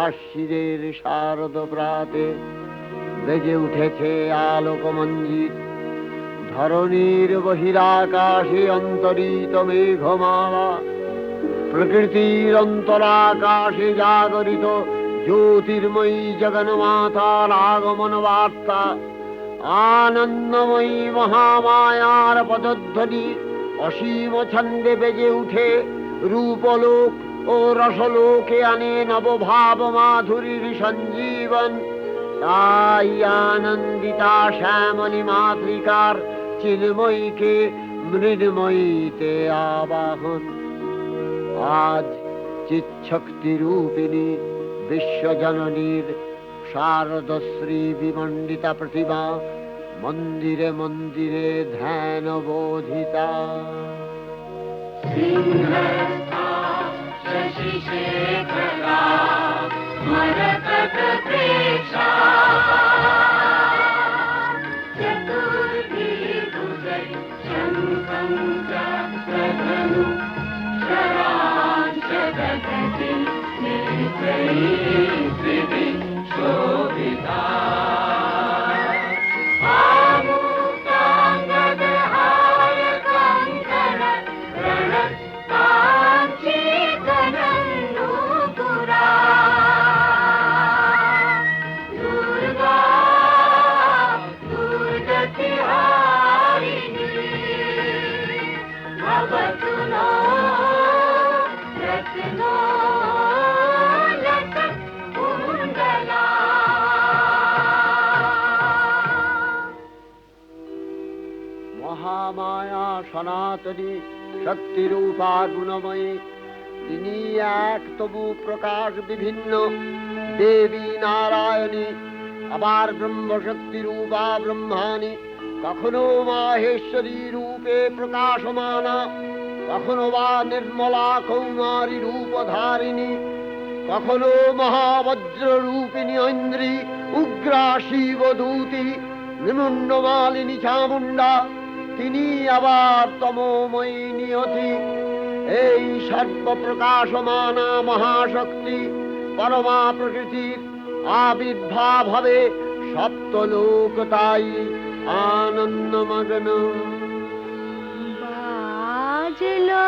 আশ্বিরের শারদ প্রাতে বেজে উঠেছে আলোক মঞ্জিত, ধরণীর বহিরাকাশে অন্তরিত মেঘমালা, প্রকৃতির অন্তরাকাশে জাগরিত জ্যোতির্ময়ী জগন্মাতার আগমন বার্তা, আনন্দময়ী মহামায়ার পদধ্বনি অসীম ছন্দে বেজে উঠে রূপলোক ও রসলোকে আনে নবভাব মাধুরীর সঞ্জীবন। তাই আনন্দিতা শ্যামলী মাতৃকার চিন্ময়ীকে মৃন্ময়ীতে আবাহন। আজ চিৎশক্তি রূপিণী বিশ্বজননীর শারদশ্রী বিমণ্ডিতা প্রতিমা মন্দিরে মন্দিরে ধ্যান বোধিতা। शशिशेखरा मरकतप्रेक्षा चतुर्भिर्भुजै शङ्खं चक्रधनु शरांशदधति नेत्रैः त्रिभिः शोभिता। মহামায়া সনাতনী শক্তিরূপা গুণময়ী, তিনি এক তবু প্রকাশ বিভিন্ন দেবী নারায়ণী, আবার ব্রহ্মশক্তি রূপা ব্রহ্মাণী, কখনো মাহেশ্বরী রূপে প্রকাশমানা, কখনো বা নির্মলা কৌমারী রূপধারিণী, কখনো মহাবজ্র রূপিণী ঐন্দ্রী, উগ্রা শিবদূতি, নিমুন্ডমালিনী চামুণ্ডা, তিনি আবার তমোময়ী নিয়তি। এই সর্বপ্রকাশমানা মহাশক্তি পরমা প্রকৃতির আবির্ভাব হবে সপ্তলোক, তাই আনন্দমগ্ন। বাজলো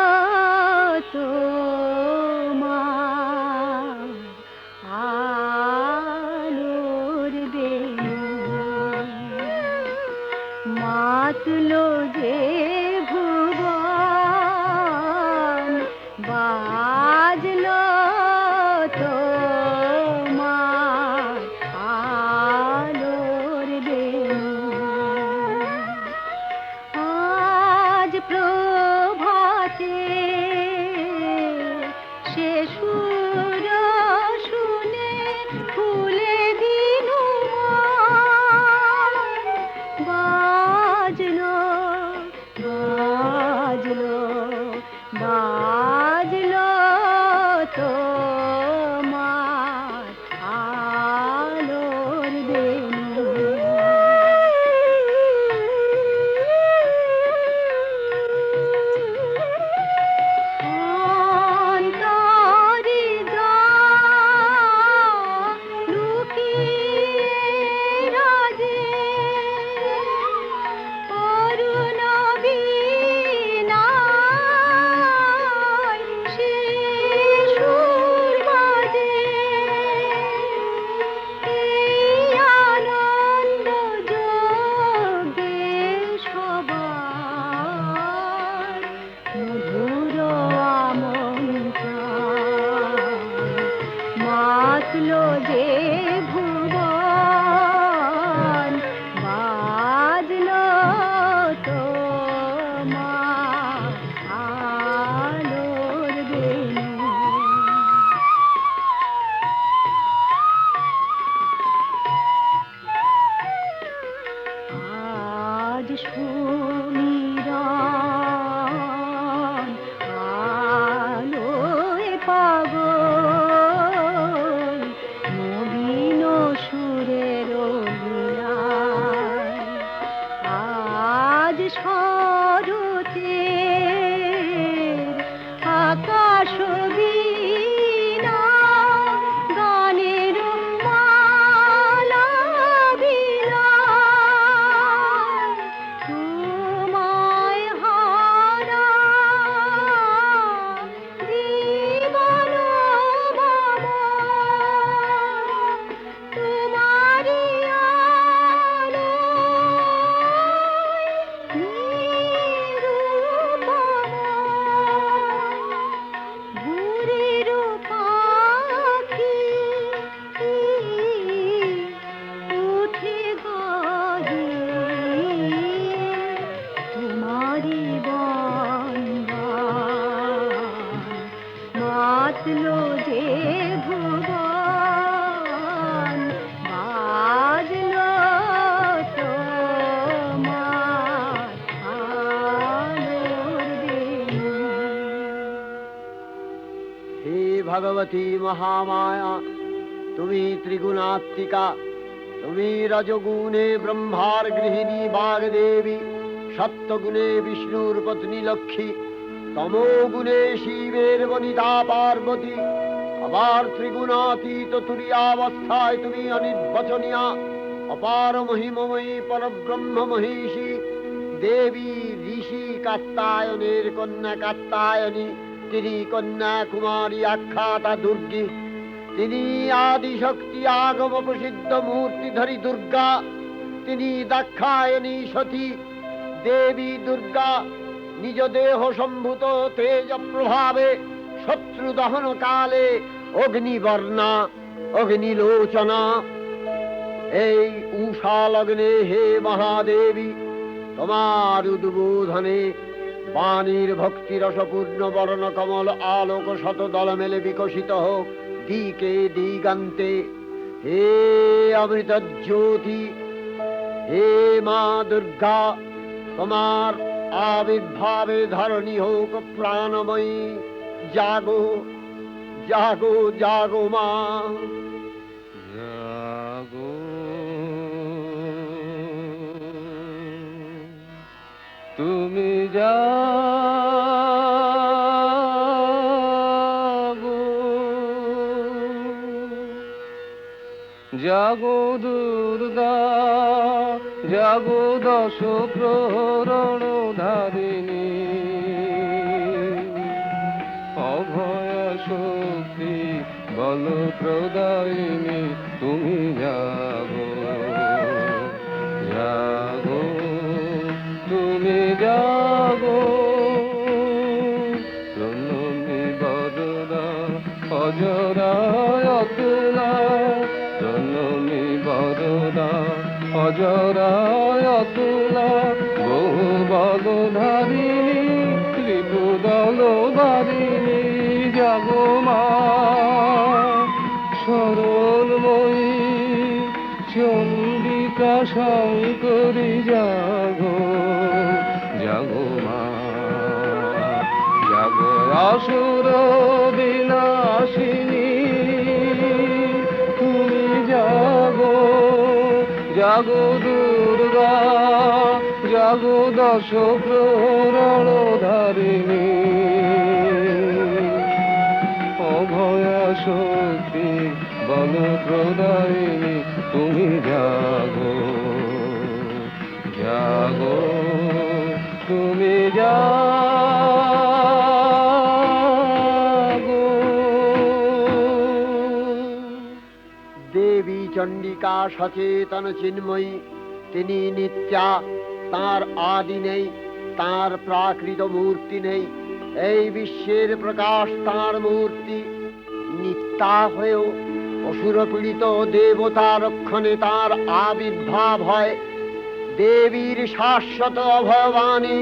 তোমার আলোর বেণু, মাতলো যে ভুবন, বাজলো তোমার আলোর বেণু। আজ প্রভাতে সে সুর শুনে ফুলে দিনু বাজলো বাজলো বাজলো তোমার আলোর বেণু। মাতলো যে ভুবন বাজলো তোমার আলোর বেণু আজ সুনিরন আলোয় পাগল নবীন সুরের লীলায় আজ শরতের আকাশ বীণা গানের মালা বিলায় তোমায় হারা জীবন মম তোমারি আলোয় নিরুপম ভোরের পাখি উঠে গাহে তোমারি বন্দান মাতলো যে ভুবন বাজলো তোমার আলোর বেণু হে ভগবতী মহামায়া, তুমি ত্রিগুণাত্মিকা, তুমি রজগুণে ব্রহ্মার গৃহিণী বাগদেবী, সত্যগুণে বিষ্ণুর পত্নী লক্ষ্মী, তমোগুণে শিবের বনিতা পার্বতী, আবার ত্রিগুণাতীত তুরীয়াবস্থায় তুমি অনির্বচনীয়া অপার মহিমময়ী পরব্রহ্ম মহিষী দেবী ঋষি কাত্তায়নের কন্যা কাত্তায়নী, তিনি কন্যা কুমারী আখ্যাতা দুর্গী, তিনি আদিশক্তি আগম প্রসিদ্ধ মূর্তিধরী দুর্গা, তিনি দাক্ষায়ণী সতী দেবী দুর্গা নিজ দেহ সম্ভূত তেজ প্রভাবে শত্রু দহন কালে অগ্নিবর্ণা অগ্নিলোচনা। এই উষা লগ্নে হে মহাদেবী, তোমার উদ্বোধনে বাণীর ভক্তি রসপূর্ণ বর্ণ কমল আলোক শত দল মেলে বিকশিত হোক দিকে দিগান্তে। হে অমৃত জ্যোতি, হে মা দুর্গা, তোমার আবির্ভাবে ধরণী হোক প্রাণময়ী। জাগো জাগো জাগো মা। জাগো তুমি জাগো, জাগো দুর্গা, জাগো দশ প্রহরণ ধারিণী, অভয় শক্তি বল প্রদায়িনী, তুমি জাগো জাগো তুমি জাগো। প্রণমী বরদা অজরায় অতুলা, প্রণমী বরদা অজরায় অতুলা, বহু বল ধারিণী ত্রিপুদল বারিণী, জাগো মা সরলময়ী চন্ডিকা শঙ্করী, জাগো জাগো মা, জাগো আসুর বিনাশিনী, তুমি জাগো জাগো দুর্গা, জাগো দশ প্রহরণ ধারিণী, অভয়া শক্তি বল প্রদায়িনী, তুমি জাগো জাগো তুমি জাগো। দেবী চণ্ডিকা সচেতন চিন্ময়ী, তিনি নিত্যা, তার আদি নেই, তার প্রাকৃত মূর্তি নেই, এই বিশ্বের প্রকাশ তার মূর্তি। নিত্যা হয়েও অসুর পীড়িত দেবতা রক্ষণে তার আবির্ভাব হয়। দেবীর শাশ্বত অভয়বাণী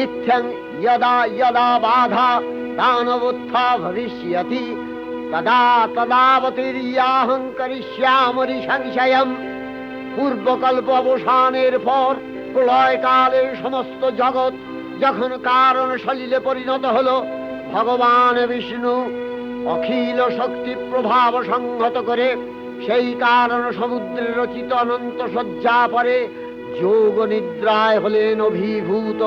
ইত্থং যদা যদা বাধা দানবোত্থা ভবিষ্যতি তদা তদাবতীর্যাহং করিষ্যামি সংশয়ম। পূর্বকল্প অবসানের পর প্রলয়কালে সমস্ত জগৎ যখন কারণ সলিলে পরিণত হলো, ভগবান বিষ্ণু অখিল শক্তি প্রভাব সংহত করে সেই কারণ সমুদ্রে রচিত অনন্ত শয্যা পরে যোগ নিদ্রায় হলেন অভিভূত।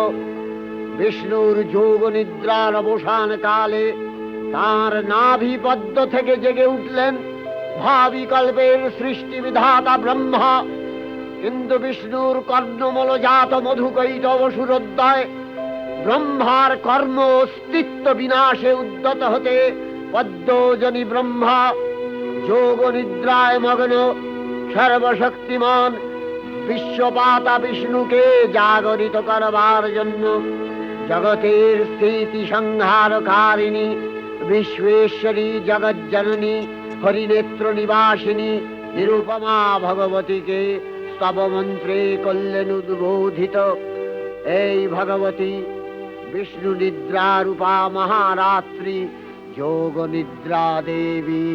বিষ্ণুর যোগ নিদ্রার অবসান কালে তার নাভিপদ্ম থেকে জেগে উঠলেন ভাবিকল্পের সৃষ্টি বিধাতা ব্রহ্মা। কিন্তু বিষ্ণুর কর্ণমূলজাত মধুকৈটব সুরোদয় ব্রহ্মার কর্ম অস্তিত্ব বিনাশে উদ্যত হতে পদ্মজনী ব্রহ্মা যোগ নিদ্রায় মগ্ন সর্বশক্তিমান বিশ্বপাতা বিষ্ণুকে জাগরিত করবার জন্য জগতের স্থিতি সংহারকারিণী বিশ্বেশ্বরী জগজ্জননী হরিনেত্র নিবাসিনী নিরুপমা ভগবতীকে স্তবমন্ত্রে করলেন উদ্বোধিত। এই ভগবতী বিষ্ণু নিদ্রা রূপা মহারাত্রি যোগ নিদ্রা দেবী।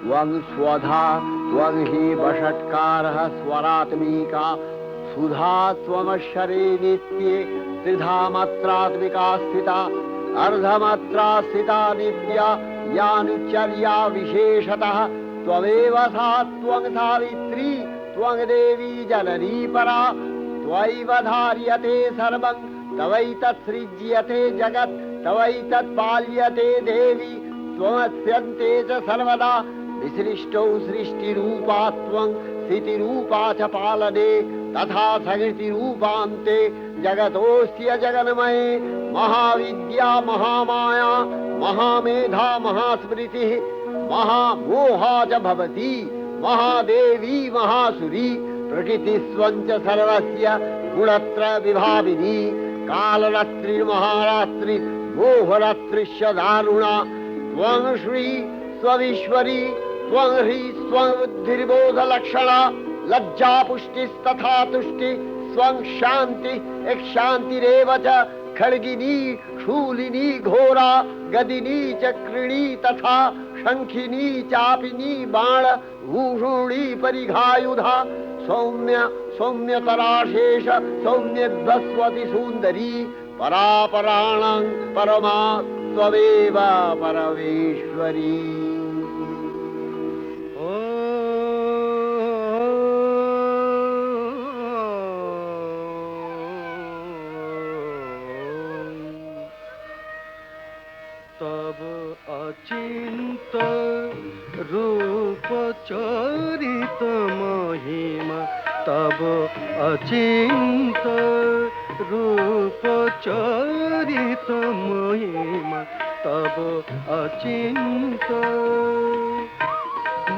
त्वं स्वधा त्वं हि वषट्कारः स्वरात्मिका सुधा त्वमक्षरे नित्ये त्रिधा मात्रात्मिका स्थिता अर्धमात्रा स्थिता नित्या यानुचर्या विशेषतः त्वमेव सा त्वं सावित्री त्वं देवी जननी परा त्वयैव धार्यते सर्वं तवैतत्सृज्यते जगत् तवैतत्पाल्यते देवी त्वमस्यन्ते च सर्वदा विसृष्टौ सृष्टिरूपा त्वं स्थितिरूपा च पालने तथा सकृतिरूपान्ते जगतोऽस्य जगन्मये महाविद्या महामाया महामेधा महास्मृतिः महामोहा च भवति महादेवी महासुरी प्रकृतिस्त्वं च सर्वस्य गुणत्रय विभाविनी कालरात्रिर्महारात्रि मोहरात्रिश्च दारुणा त्वं श्री स्वविश्वरी त्वं ह्री स्वं बुद्धिर्बोधलक्षणा लज्जा पुष्टिस्तथा तुष्टि स्वं शान्ति एक शान्तिरेव च खड्गिनी शूलिनी घोरा गदिनी चक्रिणी तथा शंखिनी चापिनी बाण भूषुणी परिघायुधा सौम्य सौम्यतराशेष सौम्यभस्वती सुंदरी परापराणां परमा त्वमेव परमेश्वरी। तब अचिंत रूप चरित महिमा तब अचिंत रूप चरित महिमा तब अचिंत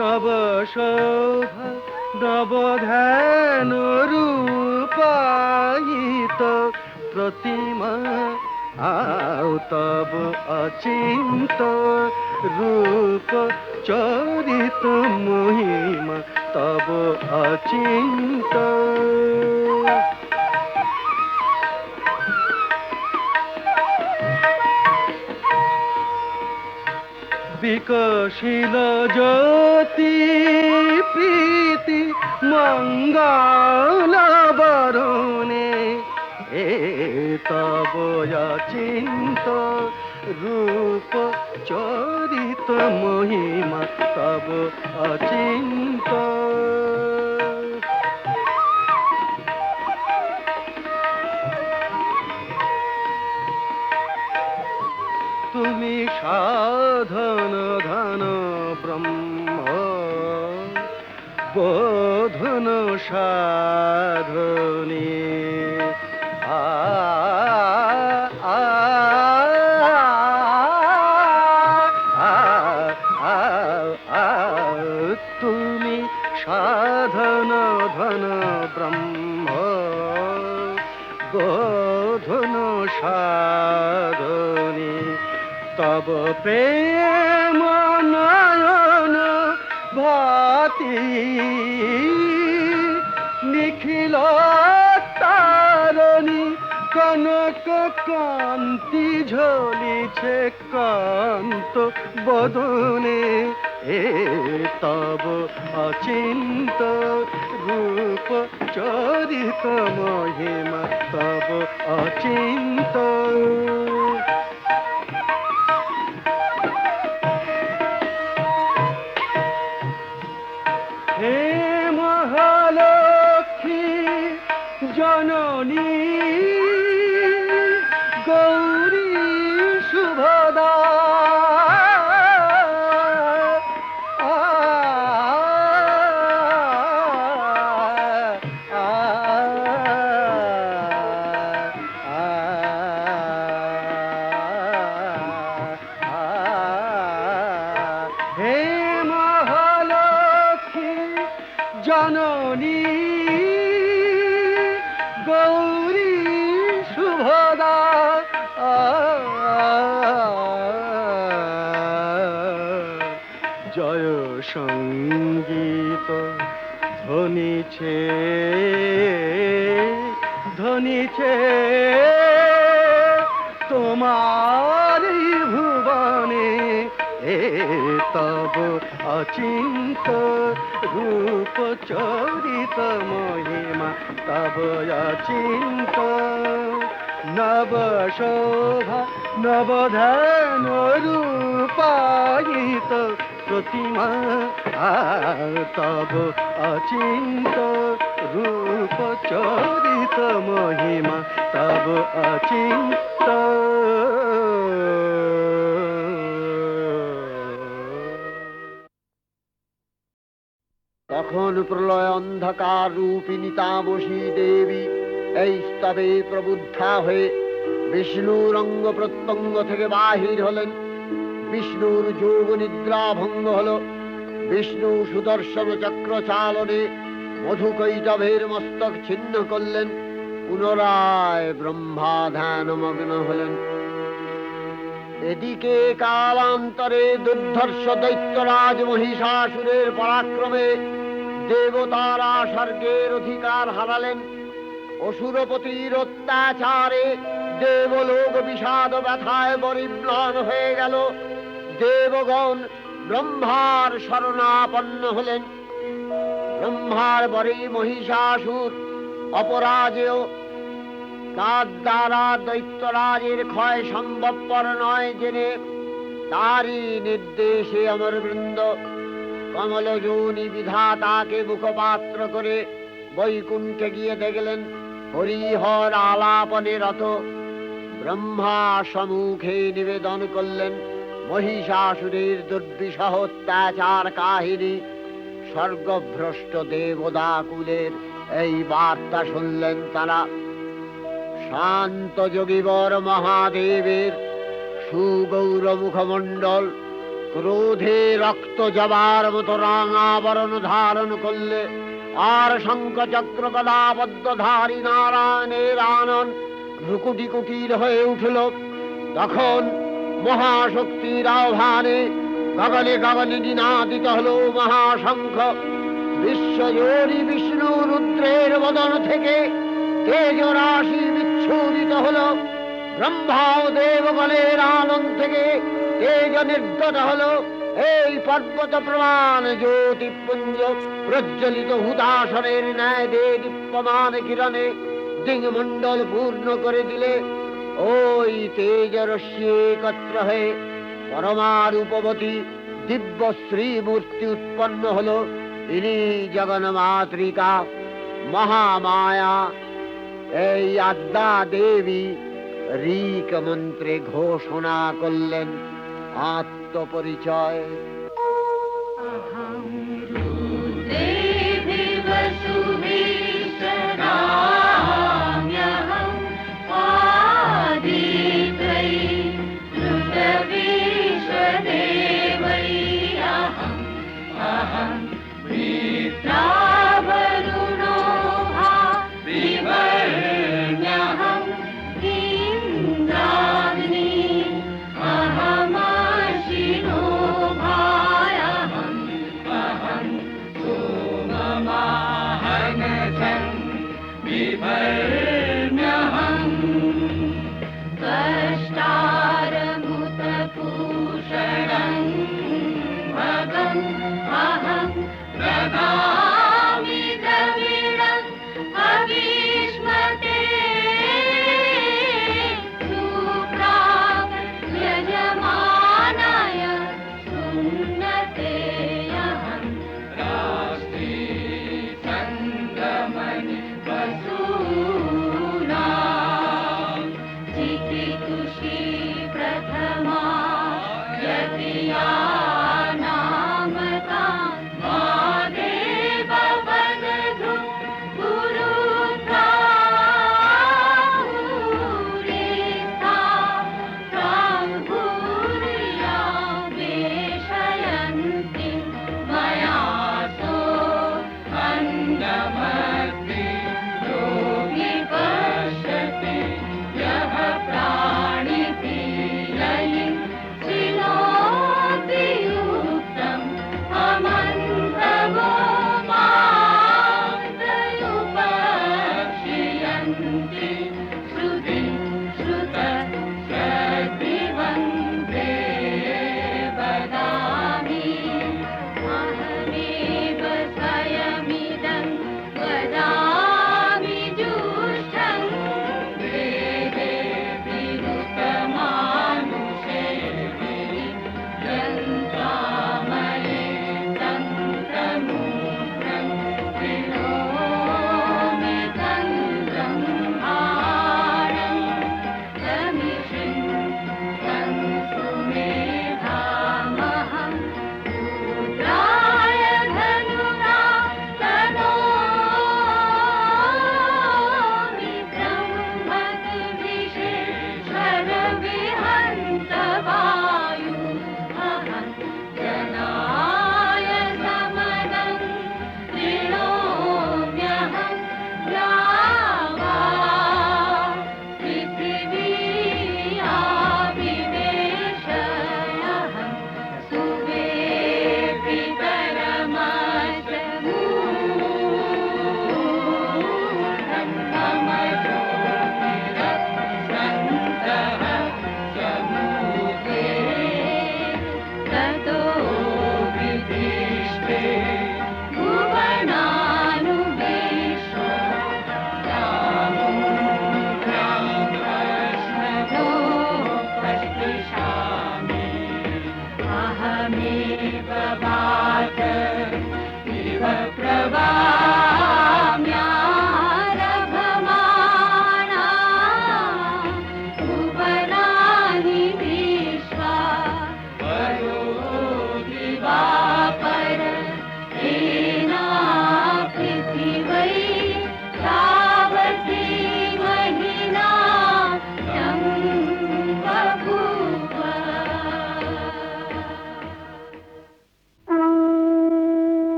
नव शोभा नव ध्यान रूपायित प्रतिमा आओ तब अचिंत रूप चरित महिमा तब अचिंत विकसिल ज्योति प्रीति मंगल बरुणे तब अचिंत रूप चरित महिमा तब अचिंत तुमी साधन धन ब्रह्म बोधन साधनी तुमी साधन धन ब्रह्म बोधन साधनी तब प्रेम नयन भाति निखिल तारणी कनक कांति झलिছে कांत बदने तब अचिंत रूप चरित महिमा तब अचिंत हे महालक्ष्मी जननी गौरी शुभदा हे महालक्ष्मी जननी गौरी शुभदा जय संगीत ধ্বনিছে তোমারি ভুবনে तब अचिंत रूप चरित महिमा तब अचिंत নব শোভা নবধান রূপায়িত প্রতিমা তব অচিন্ত রূপ চরিত মহিমা তব অচিন্ত তখন প্রলয় অন্ধকার রূপিণী তামসী দেবী এই স্তবে প্রবুদ্ধা হয়ে বিষ্ণুর অঙ্গ প্রত্যঙ্গ থেকে বাহির হলেন। বিষ্ণুর যোগ নিদ্রা ভঙ্গ হল। বিষ্ণু সুদর্শন চক্র চালনে মধুকৈটভের মস্তক ছিন্ন করলেন। পুনরায় ব্রহ্মা ধ্যানমগ্ন হলেন। এদিকে কালান্তরে দুর্ধর্ষ দৈত্যরাজ মহিষাসুরের পরাক্রমে দেবতারা স্বর্গের অধিকার হারালেন। অসুরপতির অত্যাচারে দেবলোক বিষাদ ব্যথায় পরিম্লান হয়ে গেল। দেবগণ ব্রহ্মার শরণাপন্ন হলেন। ব্রহ্মার বরে মহিষাসুর অপরাজেয়, তার দ্বারা দৈত্যরাজের ক্ষয় সম্ভবপর নয় জেনে তারই নির্দেশে অমরবৃন্দ কমলযোনি বিধাতাকে মুখপাত্র করে বৈকুণ্ঠে গিয়ে দেখলেন হরিহর আলাপনে রত। ব্রহ্মা সম্মুখে নিবেদন করলেন মহিষাসুরের দুর্বিষহ অত্যাচার কাহিনী। স্বর্গভ্রষ্ট দেবদাকুলের এই বার্তা শুনলেন তারা। শান্ত যোগীবর মহাদেবের সুগৌর মুখমণ্ডল ক্রোধে রক্ত জবার মতো রাঙাবরণ ধারণ করলে, আর শঙ্খ চক্র গদাবদ্ধধারী নারায়ণের আনন ভ্রুকুটি কুটির হয়ে উঠল। তখন মহাশক্তির আহ্বানে গগনে গগনে নিনাদিত হল মহাশঙ্খ। বিশ্বজোরি বিষ্ণু রুদ্রের বদন থেকে তেজ রাশি বিচ্ছুরিত হল। ব্রহ্মা ও দেবগণের আনন থেকে তেজ নির্গত হল। এই পর্বত প্রমাণ জ্যোতিপুঞ্জ প্রজ্বলিত হুতাসনের ন্যায় দীপ্যমান কিরণে দিংমণ্ডল পূর্ণ করে দিলে ওই তেজ রশ্মি একত্র হয়ে পরমারূপবতী দিব্য শ্রীমূর্তি উৎপন্ন হল। ইনি জগন্মাতৃকা মহামায়া। এই আদ্যা দেবী ঋক মন্ত্রে ঘোষণা করলেন আত্মপরিচয়। Indra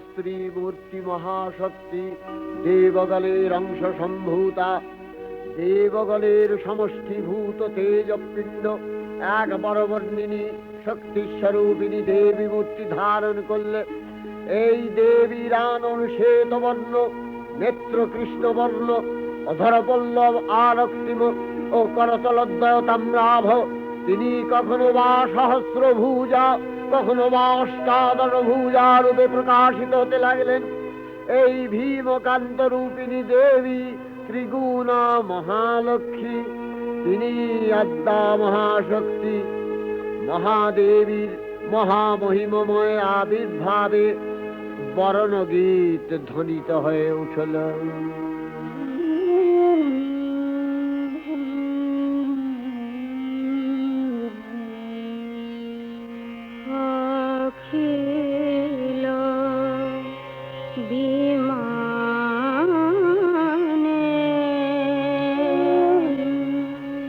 স্ত্রী মূর্তি মহাশক্তি, দেবগলের অংশ সম্ভূতা, দেবগলের সমষ্টিভূত তেজপিণ্ড এক বরবর্ণিনী শক্তিস্বরূপিণী দেবী মূর্তি ধারণ করলে এই দেবীর আনন শ্বেতবর্ণ, নেত্র কৃষ্ণবর্ণ, অধর পল্লব আরক্তিম ও করতলদ্বয় তাম্রাভ। তিনি কখনো বা সহস্রভুজা, কখনো বা অষ্টাদশ ভুজা রূপে প্রকাশিত হতে লাগলেন। এই ভীমকান্ত রূপিণী দেবী ত্রিগুণা মহালক্ষ্মী, তিনি আদ্যা মহাশক্তি। মহাদেবীর মহামহিমময় আবির্ভাবে বরণগীত ধ্বনিত হয়ে উঠল। অখিল বিমানে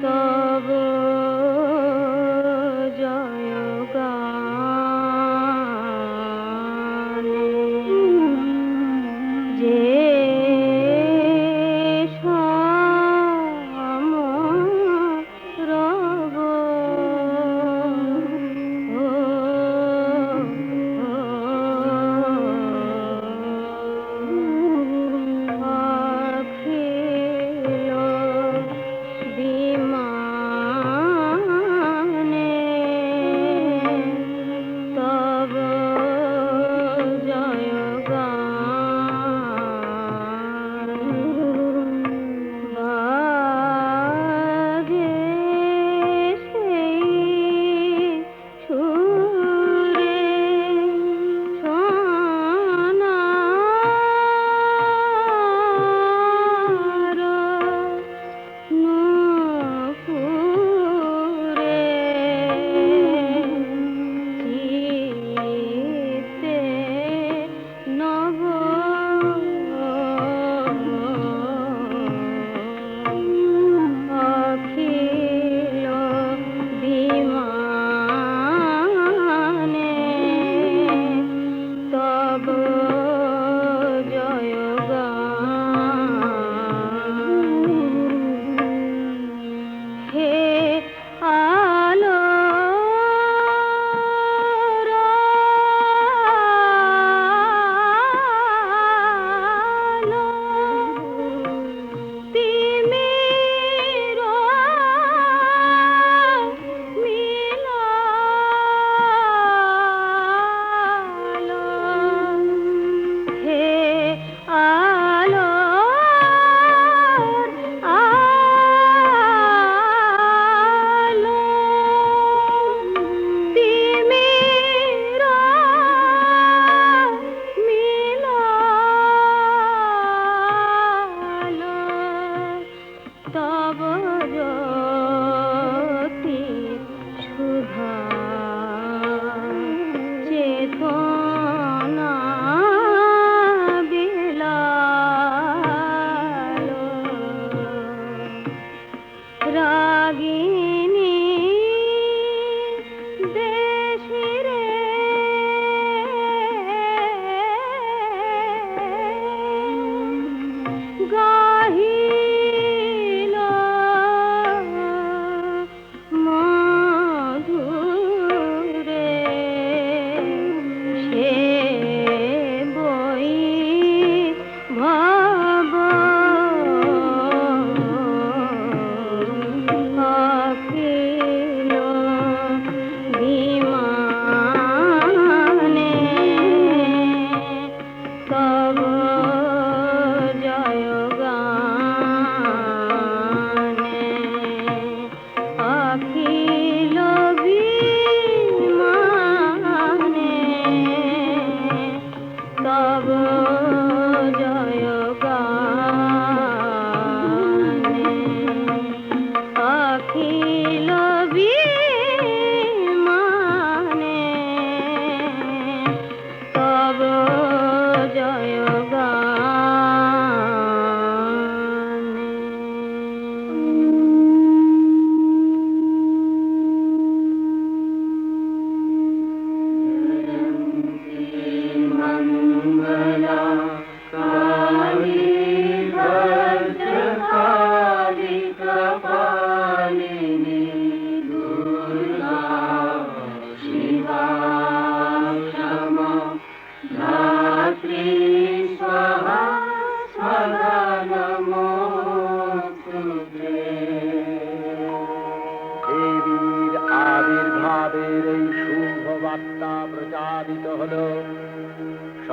তব জয়গানে যে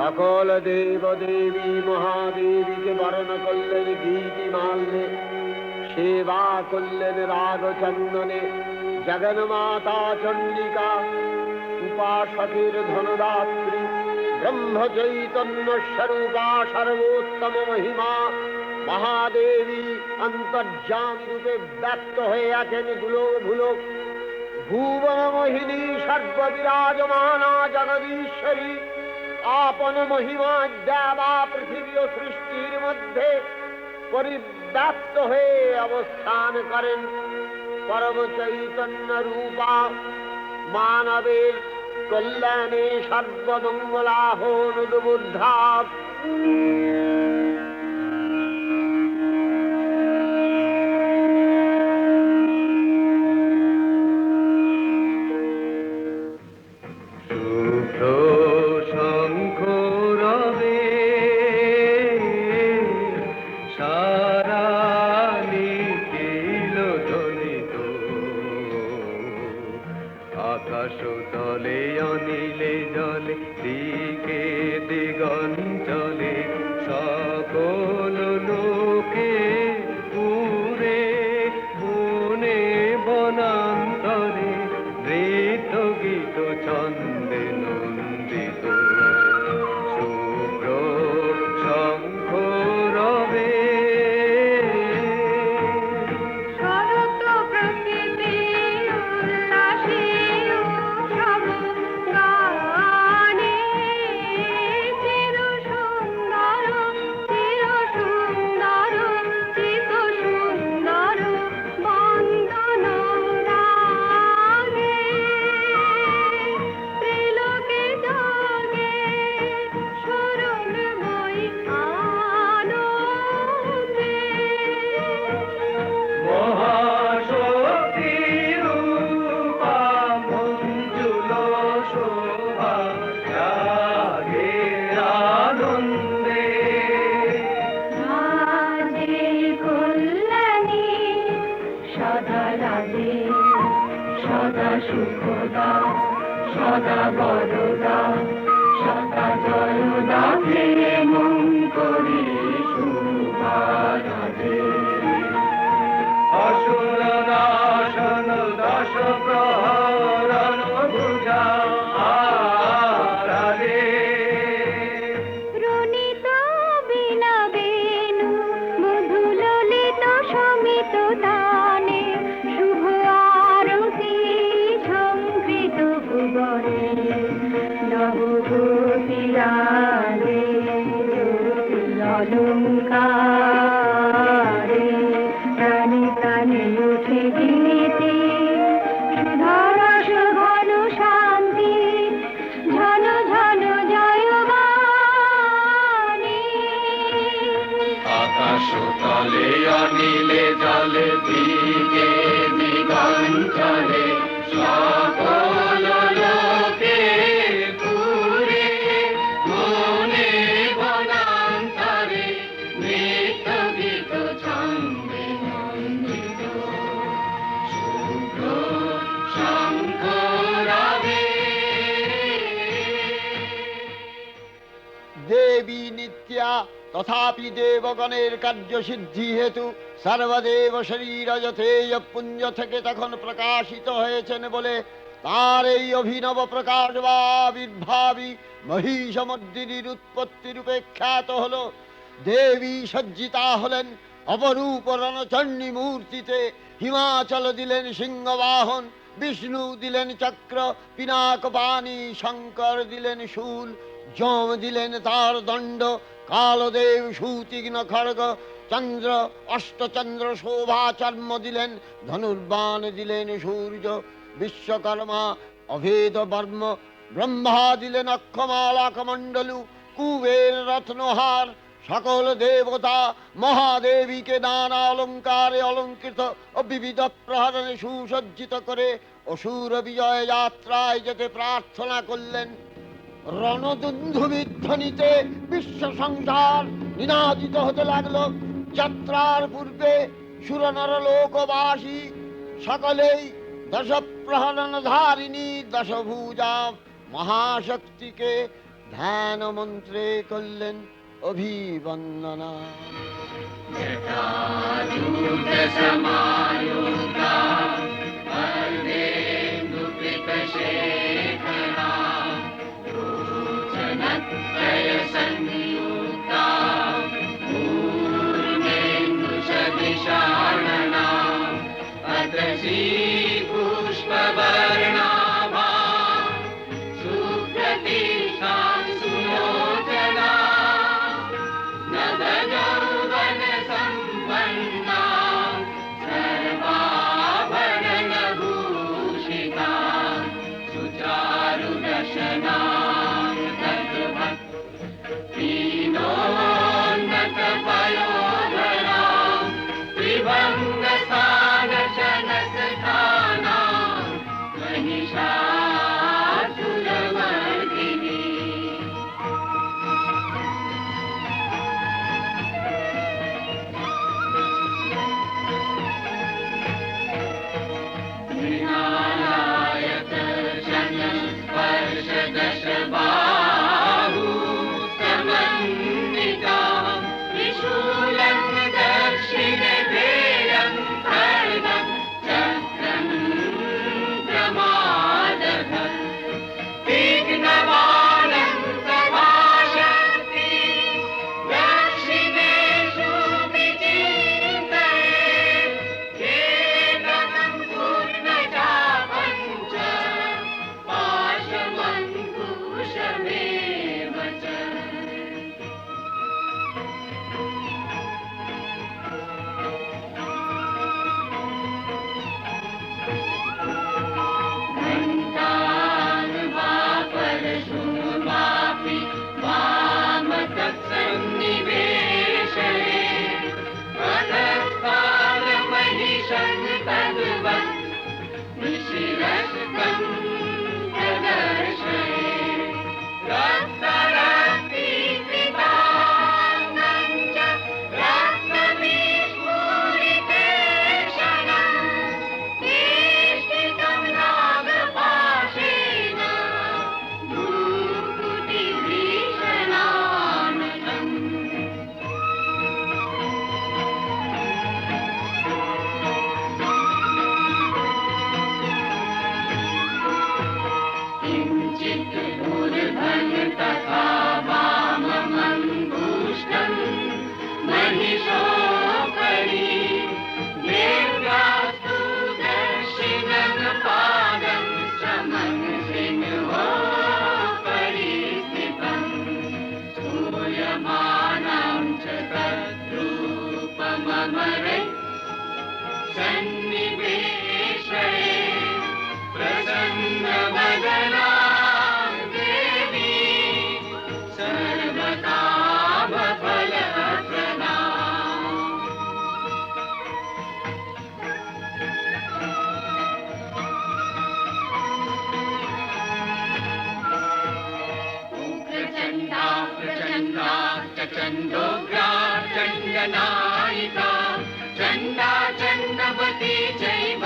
সকল দেব দেবী মহাদেবীকে বরণ করলেন গীতি মাল্যে, সেবা করলেন রাগ চন্দনে। জগন্মাতা চণ্ডিকা উপাসকের ধনদাত্রী, ব্রহ্ম চৈতন্য স্বরূপা সর্বোত্তম মহিমা মহাদেবী অন্তর্যামী রূপে ব্যক্ত হয়ে আছেন দুলোক ভুলোক। ভুবন মোহিনী সর্ববিরাজমানা জগদীশ্বরী আপন মহিমা দেবা পৃথিবী ও সৃষ্টির মধ্যে পরিব্যাপ্ত হয়ে অবস্থান করেন। পরম চৈতন্য রূপা মানবের কল্যাণে সর্বমঙ্গলাহন উদ্বুদ্ধা। আকাশ তলে অনিলে জলে দিকে দিগঞ্চলে সকল লোকে পুরে বনে বনান্তরে নৃত্য গীত ছন্দে নন্দিত। শুভ্র শঙ্খ রবে শরৎ প্রকৃতি উল্লাসে উৎসব গানে, চির সুন্দর চিত সুন্দর বন্দন রাগে, ত্রিলোকে জাগে স্মরণময়ী আনন্দে। মহাশক্তি রূপা মঞ্জুল শোভা জাগে আনন্দে। রাজে কল্যাণী সদা রাজে, সদা সুখদা সদা বরদা, সদা জয়দা হে মঙ্করী শুভা রাজে। অসুর নাশন দশ প্রহরণ ভুজা আরালে। রণিত বীণা বেণু মধু ললিত সমিত তানে, শুভ আরতি ঝঙ্কৃত ভুবনে। নবগোপীরাজে অলঙ্কারে, প্রাণে প্রাণে উঠে গীতি সুধারস ঘন শান্তি, ঝন ঝন জয়বাণী। আকাশ তলে অনিলে জলে দিকে দিগঞ্চলে সকল লোকে পুরে বনে বনান্তরে নৃত্য গীত ছন্দে নন্দিত। শুভ্র শঙ্খ রবে দেবী নিত্যা তথাপি দেবগণের কার্যসিদ্ধি হেতু সর্বদেব শরীর যথেয় পুঞ্জ থেকে তখন প্রকাশিত হয়েছেন বলে তার এই অভিনব প্রকাশ বা আবির্ভাবী মহিষমর্দিনীর উৎপত্তি রূপে খ্যাত হল। দেবী সজ্জিতা হলেন অপরূপ রণচণ্ডী মূর্তিতে। হিমাচল দিলেন সিংহবাহন, বিষ্ণু দিলেন চক্র পিনাক পানি, শঙ্কর দিলেন শূল, যম দিলেন তার দণ্ড, কালদেব সুতীক্ষ্ণ খড়গ, চন্দ্র অষ্টচন্দ্র শোভা চর্ম দিলেন, ধনুর্বাণ দিলেন সূর্য, বিশ্বকর্মা অভেদ বর্ম, ব্রহ্মা দিলেন অক্ষমালা কমণ্ডলু, কুবের রত্নহার। সকল দেবতা মহাদেবীকে নানা অলঙ্কারে অলঙ্কৃত ও বিবিধ প্রহরণে সুসজ্জিত করে অসুর বিজয় যাত্রায় যেতে প্রার্থনা করলেন। রণদুন্ধুবিধ্বনিতে বিশ্ব সংসার নিনাদিত হতে লাগলো। যাত্রার পূর্বে সুরনর লোকবাসী সকলেই দশ প্রহরণ ধারিণী দশভুজা মহাশক্তিকে ধ্যান মন্ত্রে করলেন অভিবন্দনা। जटाजूटसमायुक्ता वरदेन्दुकृतशेखरा लोचनत्रयसंयुक्ता पूर्णेन्दुसदृशानना पतसी पुष्पवर्णाभा सुप्रतिष्ठा सुलोचना नवयौवनसम्पन्ना सर्वाभरणभूषिता सुचारुदशना दीनोन्नतपयोधरा त्रिभङ्गसानशनसखाना महिषासुरमर्दिनी स्पर्शदशबाहु समन्विता त्रिशूलं दक्षिणधेयं खड्गं चक्रं प्रमादः तीक्ष्णबाणं प्रभाषन्ति दक्षिणेषु विचिन्तयेत् केवलं पूर्णचापं च पाशमङ्कुशमेव च घण्टानुवापरशुनुवापि वामतत्सन्निवेशये पदस्थानमहिषं तद्वत् निशिरस्तं प्रदर्शये रक्तरक्तीकृताङ्गं च रक्तविस्फुरितेक्षणं वेष्टितं नागपाशेन भ्रूकुटिभीषणाननम् किञ्चित् ऊर्ध्वं तथा वाममङ्गुष्ठं महिषोपरि देव्यास्तु दक्षिणं पादं समंसिंहोपरि स्थितं स्तूयमानं च तद्रूपममरे सन्निवेशये प्रसन्नवदना देवी सर्वकामफलप्रदा उग्रचण्डा प्रचण्डा चण्डोग्रा चण्डनायिका चण्डा चण्डवती चैव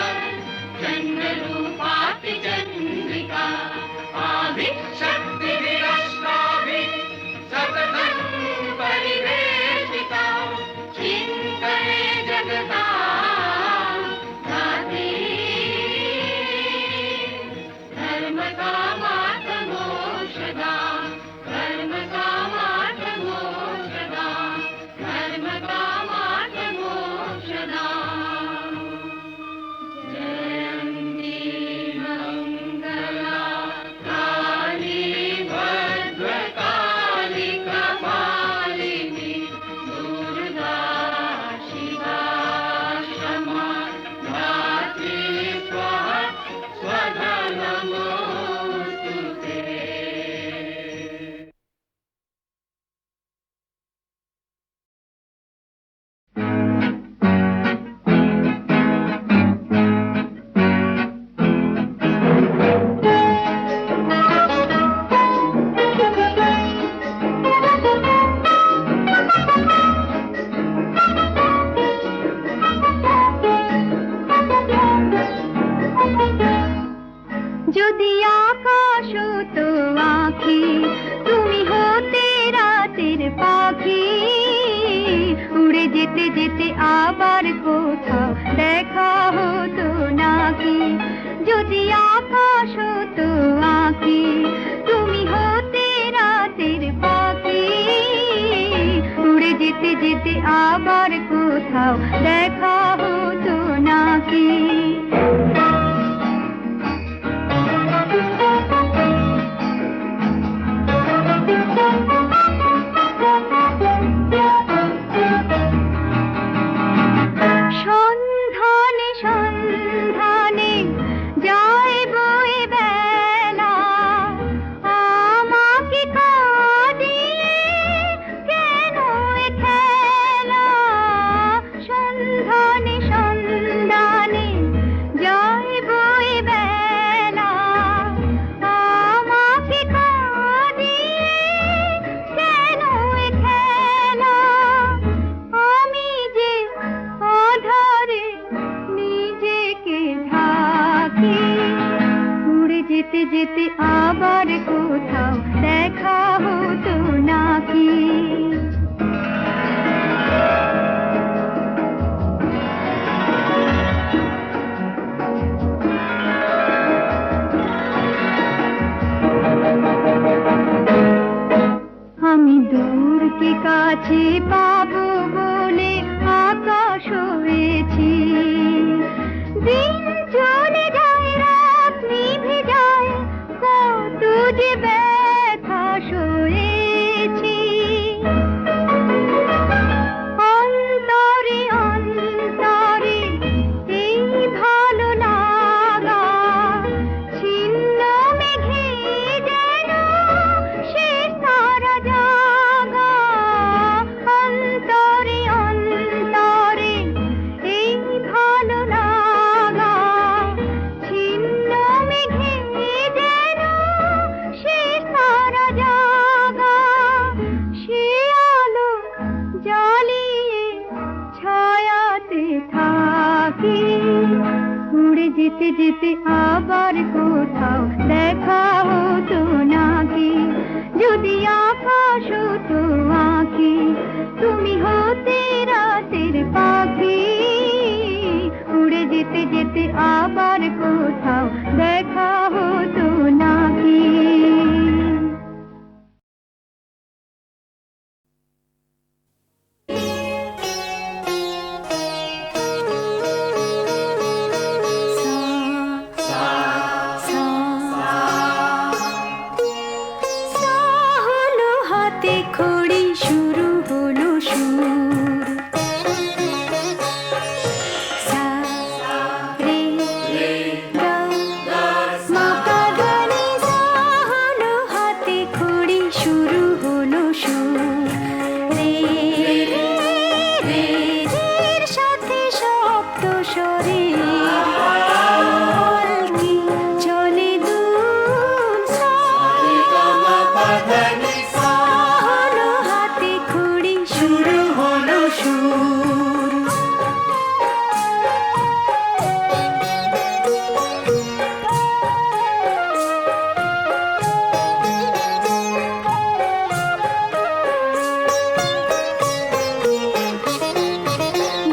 দেখা হতো নাকি। সন্ধানে সন্ধানে যায় বয়ে বেলা, আমাকে কাঁদিয়ে কেন এ খেলা। সন্ধানে সন্ধানে যায় বয়ে বেলা, আমাকে কাঁদিয়ে কেন এ খেলা। আমি যে আধারে নিজেকে ঢাকি, উড়ে যেতে যেতে আবার কোথাও দেখা হতো নাকি। আমি দূর কি কাছে পাবো বলে আকাশ হয়েছি। দিন চলে যায়, রাত নিভে যায়, কত যে ব্যথা সয়েছি। অন্তরে অন্তরে এই ভালো লাগা, ছিন্ন মেঘে যেন সে সারা জাগা। অন্তরে অন্তরে এই ভালো লাগা, ছিন্ন মেঘে যেন সে সারা জাগা। সে আলো জ্বালিয়ে ছায়াতে থাকি, উড়ে যেতে যেতে আবার কোথাও দেখা হতো নাকি। যদি আকাশ হতো আঁখি, তুমি হতে রাতের পাখি, উড়ে যেতে যেতে আবার কোথাও দেখা হতো নাকি। হলো হাতে খড়ি, শুরু হলো সুর। সা রে গা মা পা ধা নি সা। হলো হাতে খড়ি, শুরু হলো সুর। রে রে রে রের সাথে শব্দ স্বরে পালকি চলে দূর। সা হলো হাতে খড়ি, শুরু হলো সুর।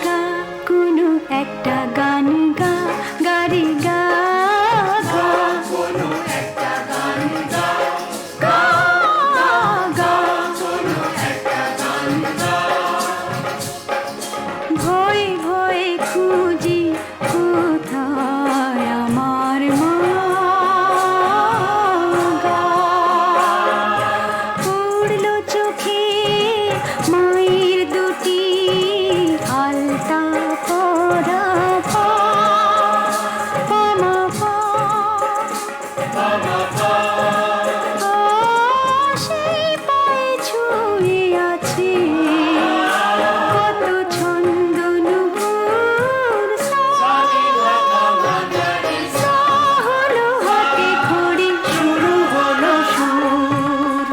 গা কোনো একটা গান গা, গারে গা গা। কোনো একটা গান গা, গা গা। কোনো একটা গান গা। ভয়ে ভয়ে খুঁজি কোথায় আমার মা গা। পড়লো চোখে মায়ের দুটি আলতা পরা পা, পা মা পা। সেই পায়ে ছুঁয়ে আছে কত ছন্দ নুপুর। সা হলো হাতে খড়ি, শুরু হলো সুর।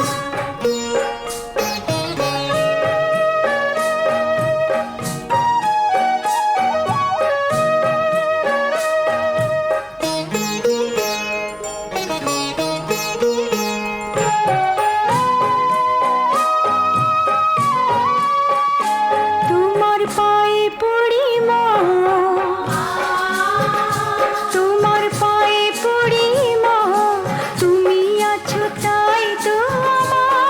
তোমার পায়ে পড়ি মা, তোমার পায়ে পড়ি মা, তুমি আছো তাই তো আমার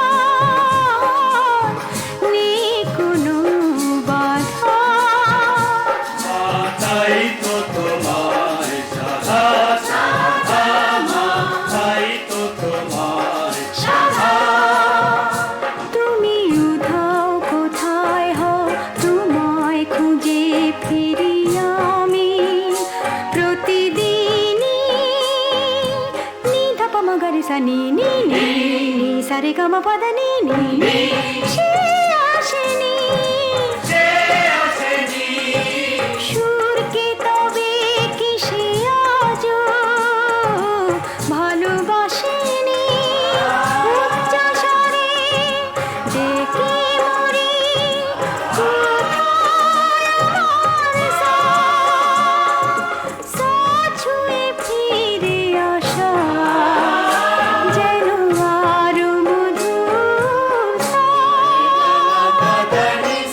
নেই কোনো বাধা। ফিরি আমি প্রতিদিনই। নি ধাপ মগরে সা নি নি নি নি সারে গা মা পা ধা নি নি নি। সে আসেনি সুরকে তবে কি সে আজও ভালোবাসেনি। উচ্চস্বরে ডেকে মরি কোথায় আমার সা? সা ছুঁয়ে ফিরে আসা যেন আরো মধুর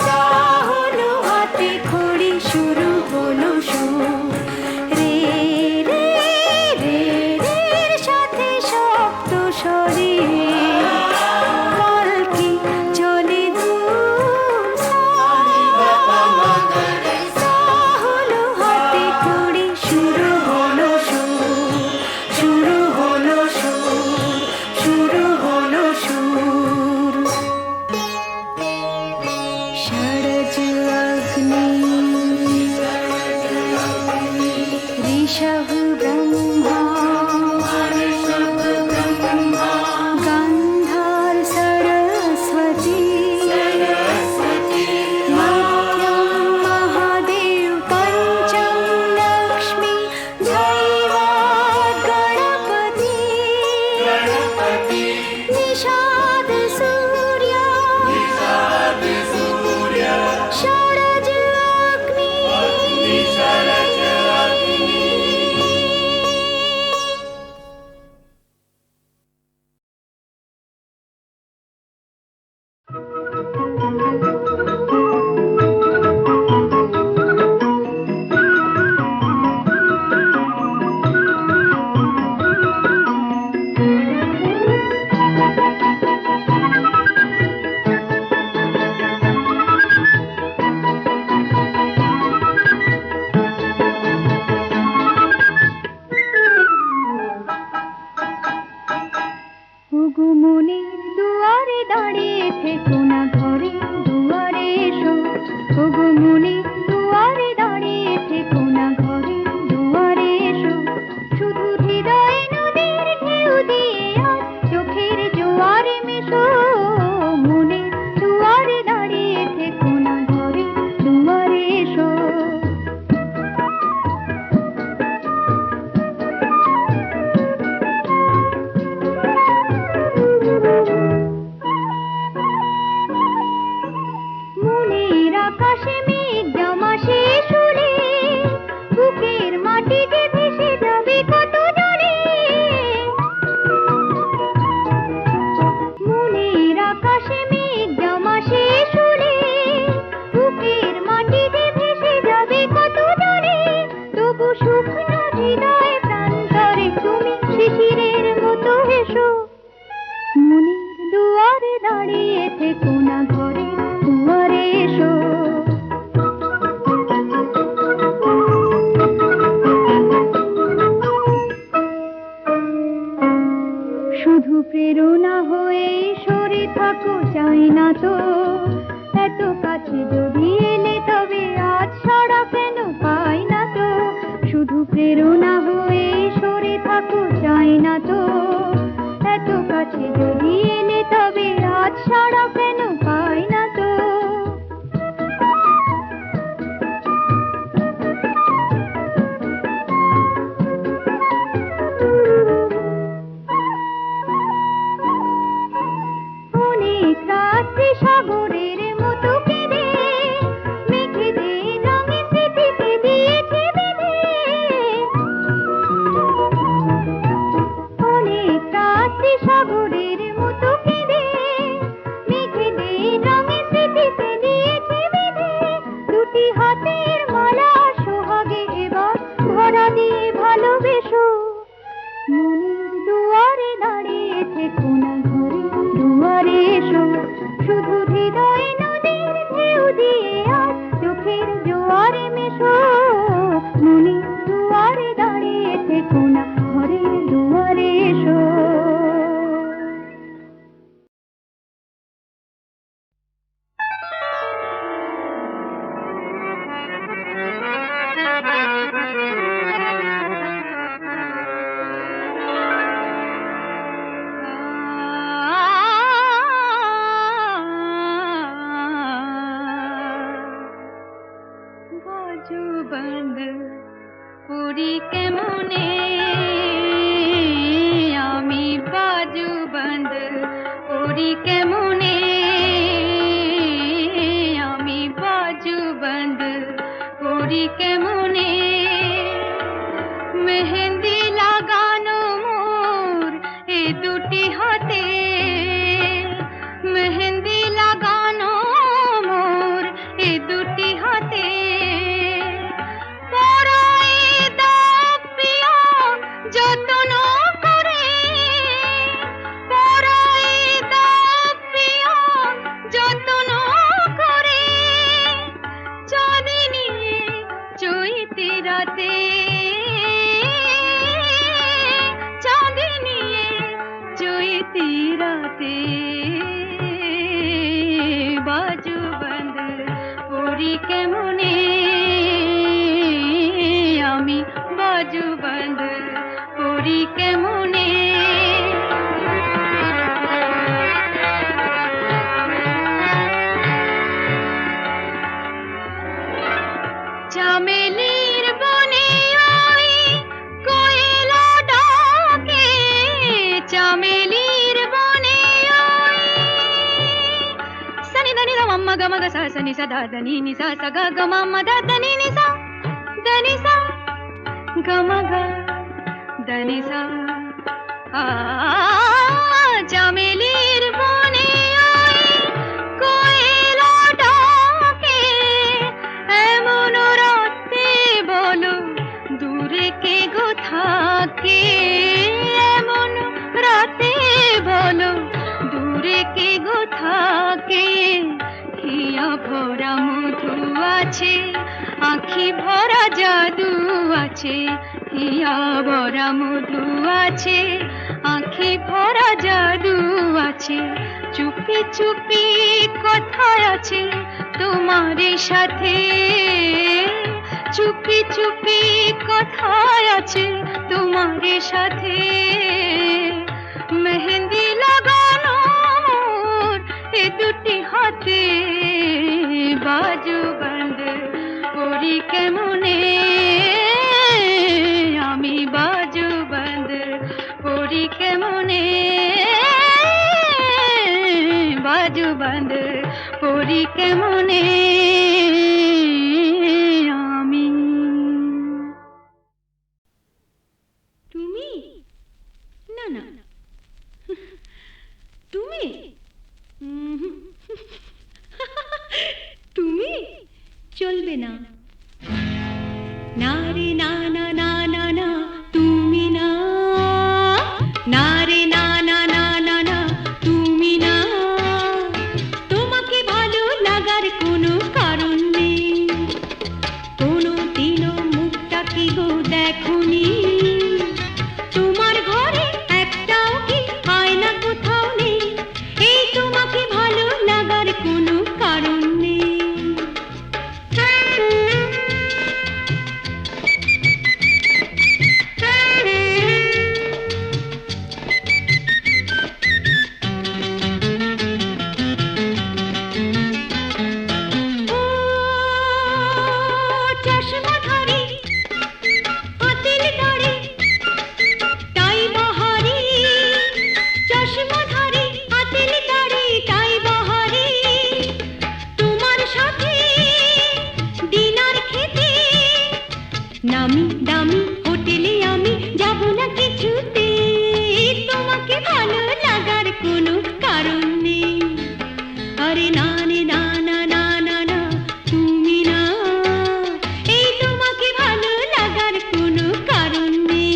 সা। হলো হাতে খড়ি, শুরু হলো সুর। রে রে রে রের সাথে শব্দ স্বরে পালকি চলে দূর সা। সা হলো হাতে খড়ি, শুরু হলো সুর, শুরু হলো সুর, শুরু হলো সুর। षडज अग्नि ऋषभ ब्रह्मा गन्धर्व सरस्वती मध्यम महादेव पंचम लक्ष्मी दैवात् गणपति निषाद सूर्य षडज अग्नि। ওগো মনের দুয়ারে দাঁড়িয়ে থেকো না, ঘরে দুয়ারে এসো। ওগো মনের দুয়ারে দাঁড়িয়ে থেকো না, ঘরে দুয়ারে এসো। শুধু হৃদয়ে নদীর ঢেউ দিয়ে আজ চোখের জোয়ারে মেশো। মনের দুয়ারে দাঁড়িয়ে থেকো না, ঘরে দুয়ারে এসো। মনের আকাশে মেঘ জমা শেষ হলে বুকের মাটি যে ভেসে যাবে কত জলে। মনের আকাশে মেঘ জমা শেষ হলে বুকের মাটি যে ভেসে যাবে কত জলে। তবু শুকনো হৃদয় প্রান্তরে তুমি শিশিরের মতো হেসো। মনের দুয়ারে দাঁড়িয়ে থেকো না, ঘরে দুয়ারে এসো। শুধু প্রেরণা হয়ে সরে থাকো, চাই না তো এত কাছে যদি এলে তবে আজ ছাড়া কেন পাই না তো। শুধু প্রেরণা হয়ে সরে থাকো, চাই না তো এত কাছে যদি এলে তবে আজ ছাড়া কেন পাই না তো। অনেক রাত্রি সাগরের মতো কেঁদে মেঘেদের রঙে স্মৃতিকে দিয়েছে বেঁধে। অনেক রাত্রি সাগরের মতো কেঁদে মেঘেদের রঙে স্মৃতিকে দিয়েছে বেঁধে। দুটি হাতের মালা সোহাগে এবার ভরা দিয়ে ভালোবেসো। মনের দুয়ারে দাঁড়িয়ে থেকো না, ঘরে দুয়ারে এসো। শুধু হৃদয়ে নদীর ঢেউ দিয়ে আজ চোখের জোয়ারে মেশো। মনের দুয়ারে দাঁড়িয়ে থেকো না, ঘরে দুয়ারে এসো। বাজু বন্ধ পুরি কেমনে আমি বাজু বন্ধ পুরি কেমনে আমি বাজু বন্ধ পুরি কেমনে মেহেন্দি লাগানো মোর এ দুটি হাতে মেহেন্দি লাগানো মোর এ দুটি হাতে পরাই দাও প্রিয় যত্ন করে পরাই দাও প্রিয় যত্ন করে চাঁদিনী চৈতি রাতে চাঁদিনী চৈতি রাতে বাজু বন্ধ পুরি কেমনে আমি বাজু বন্ধ পুরি কেমনে চামেলির বনে ওই কোয়েলা ডাকে চামেলির বনে ওই সনি దని ద మమ్మ గమ గ స సని స ద దని ని స స గ గ మమ్మ ద దని ని స దని స గమ గ దని స ఆ চামেলির বনে ওই কোয়েলা ডাকে এমন রাতে বলো দূরে কে গো থাকে এমন রাতে বলো দূরে কে গো থাকে হিয়া ভরা মধু আছে আঁখি ভরা জাদু আছে হিয়া ভরা মধু আছে আঁখি ভরা জাদু আছে চুপি চুপি কথা আছে তোমার সাথে চুপি চুপি কথা আছে তোমার সাথে মেহেন্দি লাগানো মোর এ দুটি হাতে বাজু বন্ধ পুরি কেমনে আমি বাজু বন্ধ পুরি কেমনে বাজু বন্ধ পুরি কেমনে আমি তুমি না না তুমি তুমি চলবে না না রে না না না না না তুমি না না রে না না না না না তুমি না তোমাকে ভালো লাগার কোনো কারণ নেই কোনো দিনও মুখটা কি গো দেখোনি তোমার ঘরে একটাও কি আয়না কোথাও নেই এই তোমাকে ভালো লাগার কোনো কারণ নেই নামি দামি হোটেলে আমি যাব না কিছুতে তোমাকে ভালো লাগার কোনো কারণ নেই আরে না রে না না না না না তুমি না এই তোমাকে ভালো লাগার কোনো কারণ নেই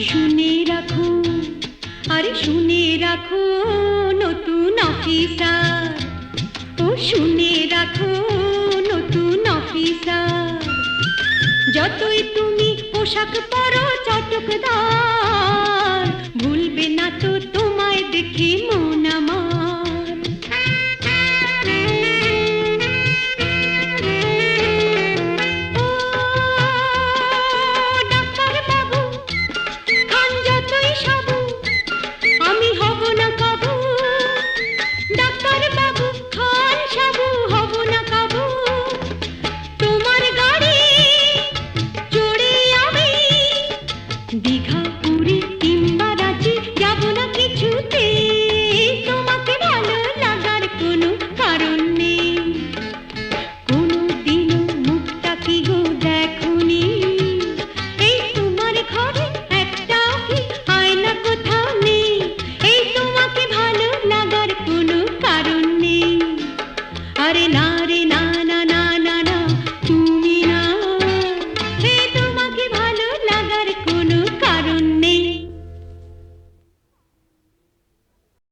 শুনে রাখো আরে শুনে রাখো নতুন অফিসার ও শুনে রাখো নতুন অফিসার যতই তুমি পোশাক পরো চটকদার, ভুলবে না তো তোমায় দেখি মন।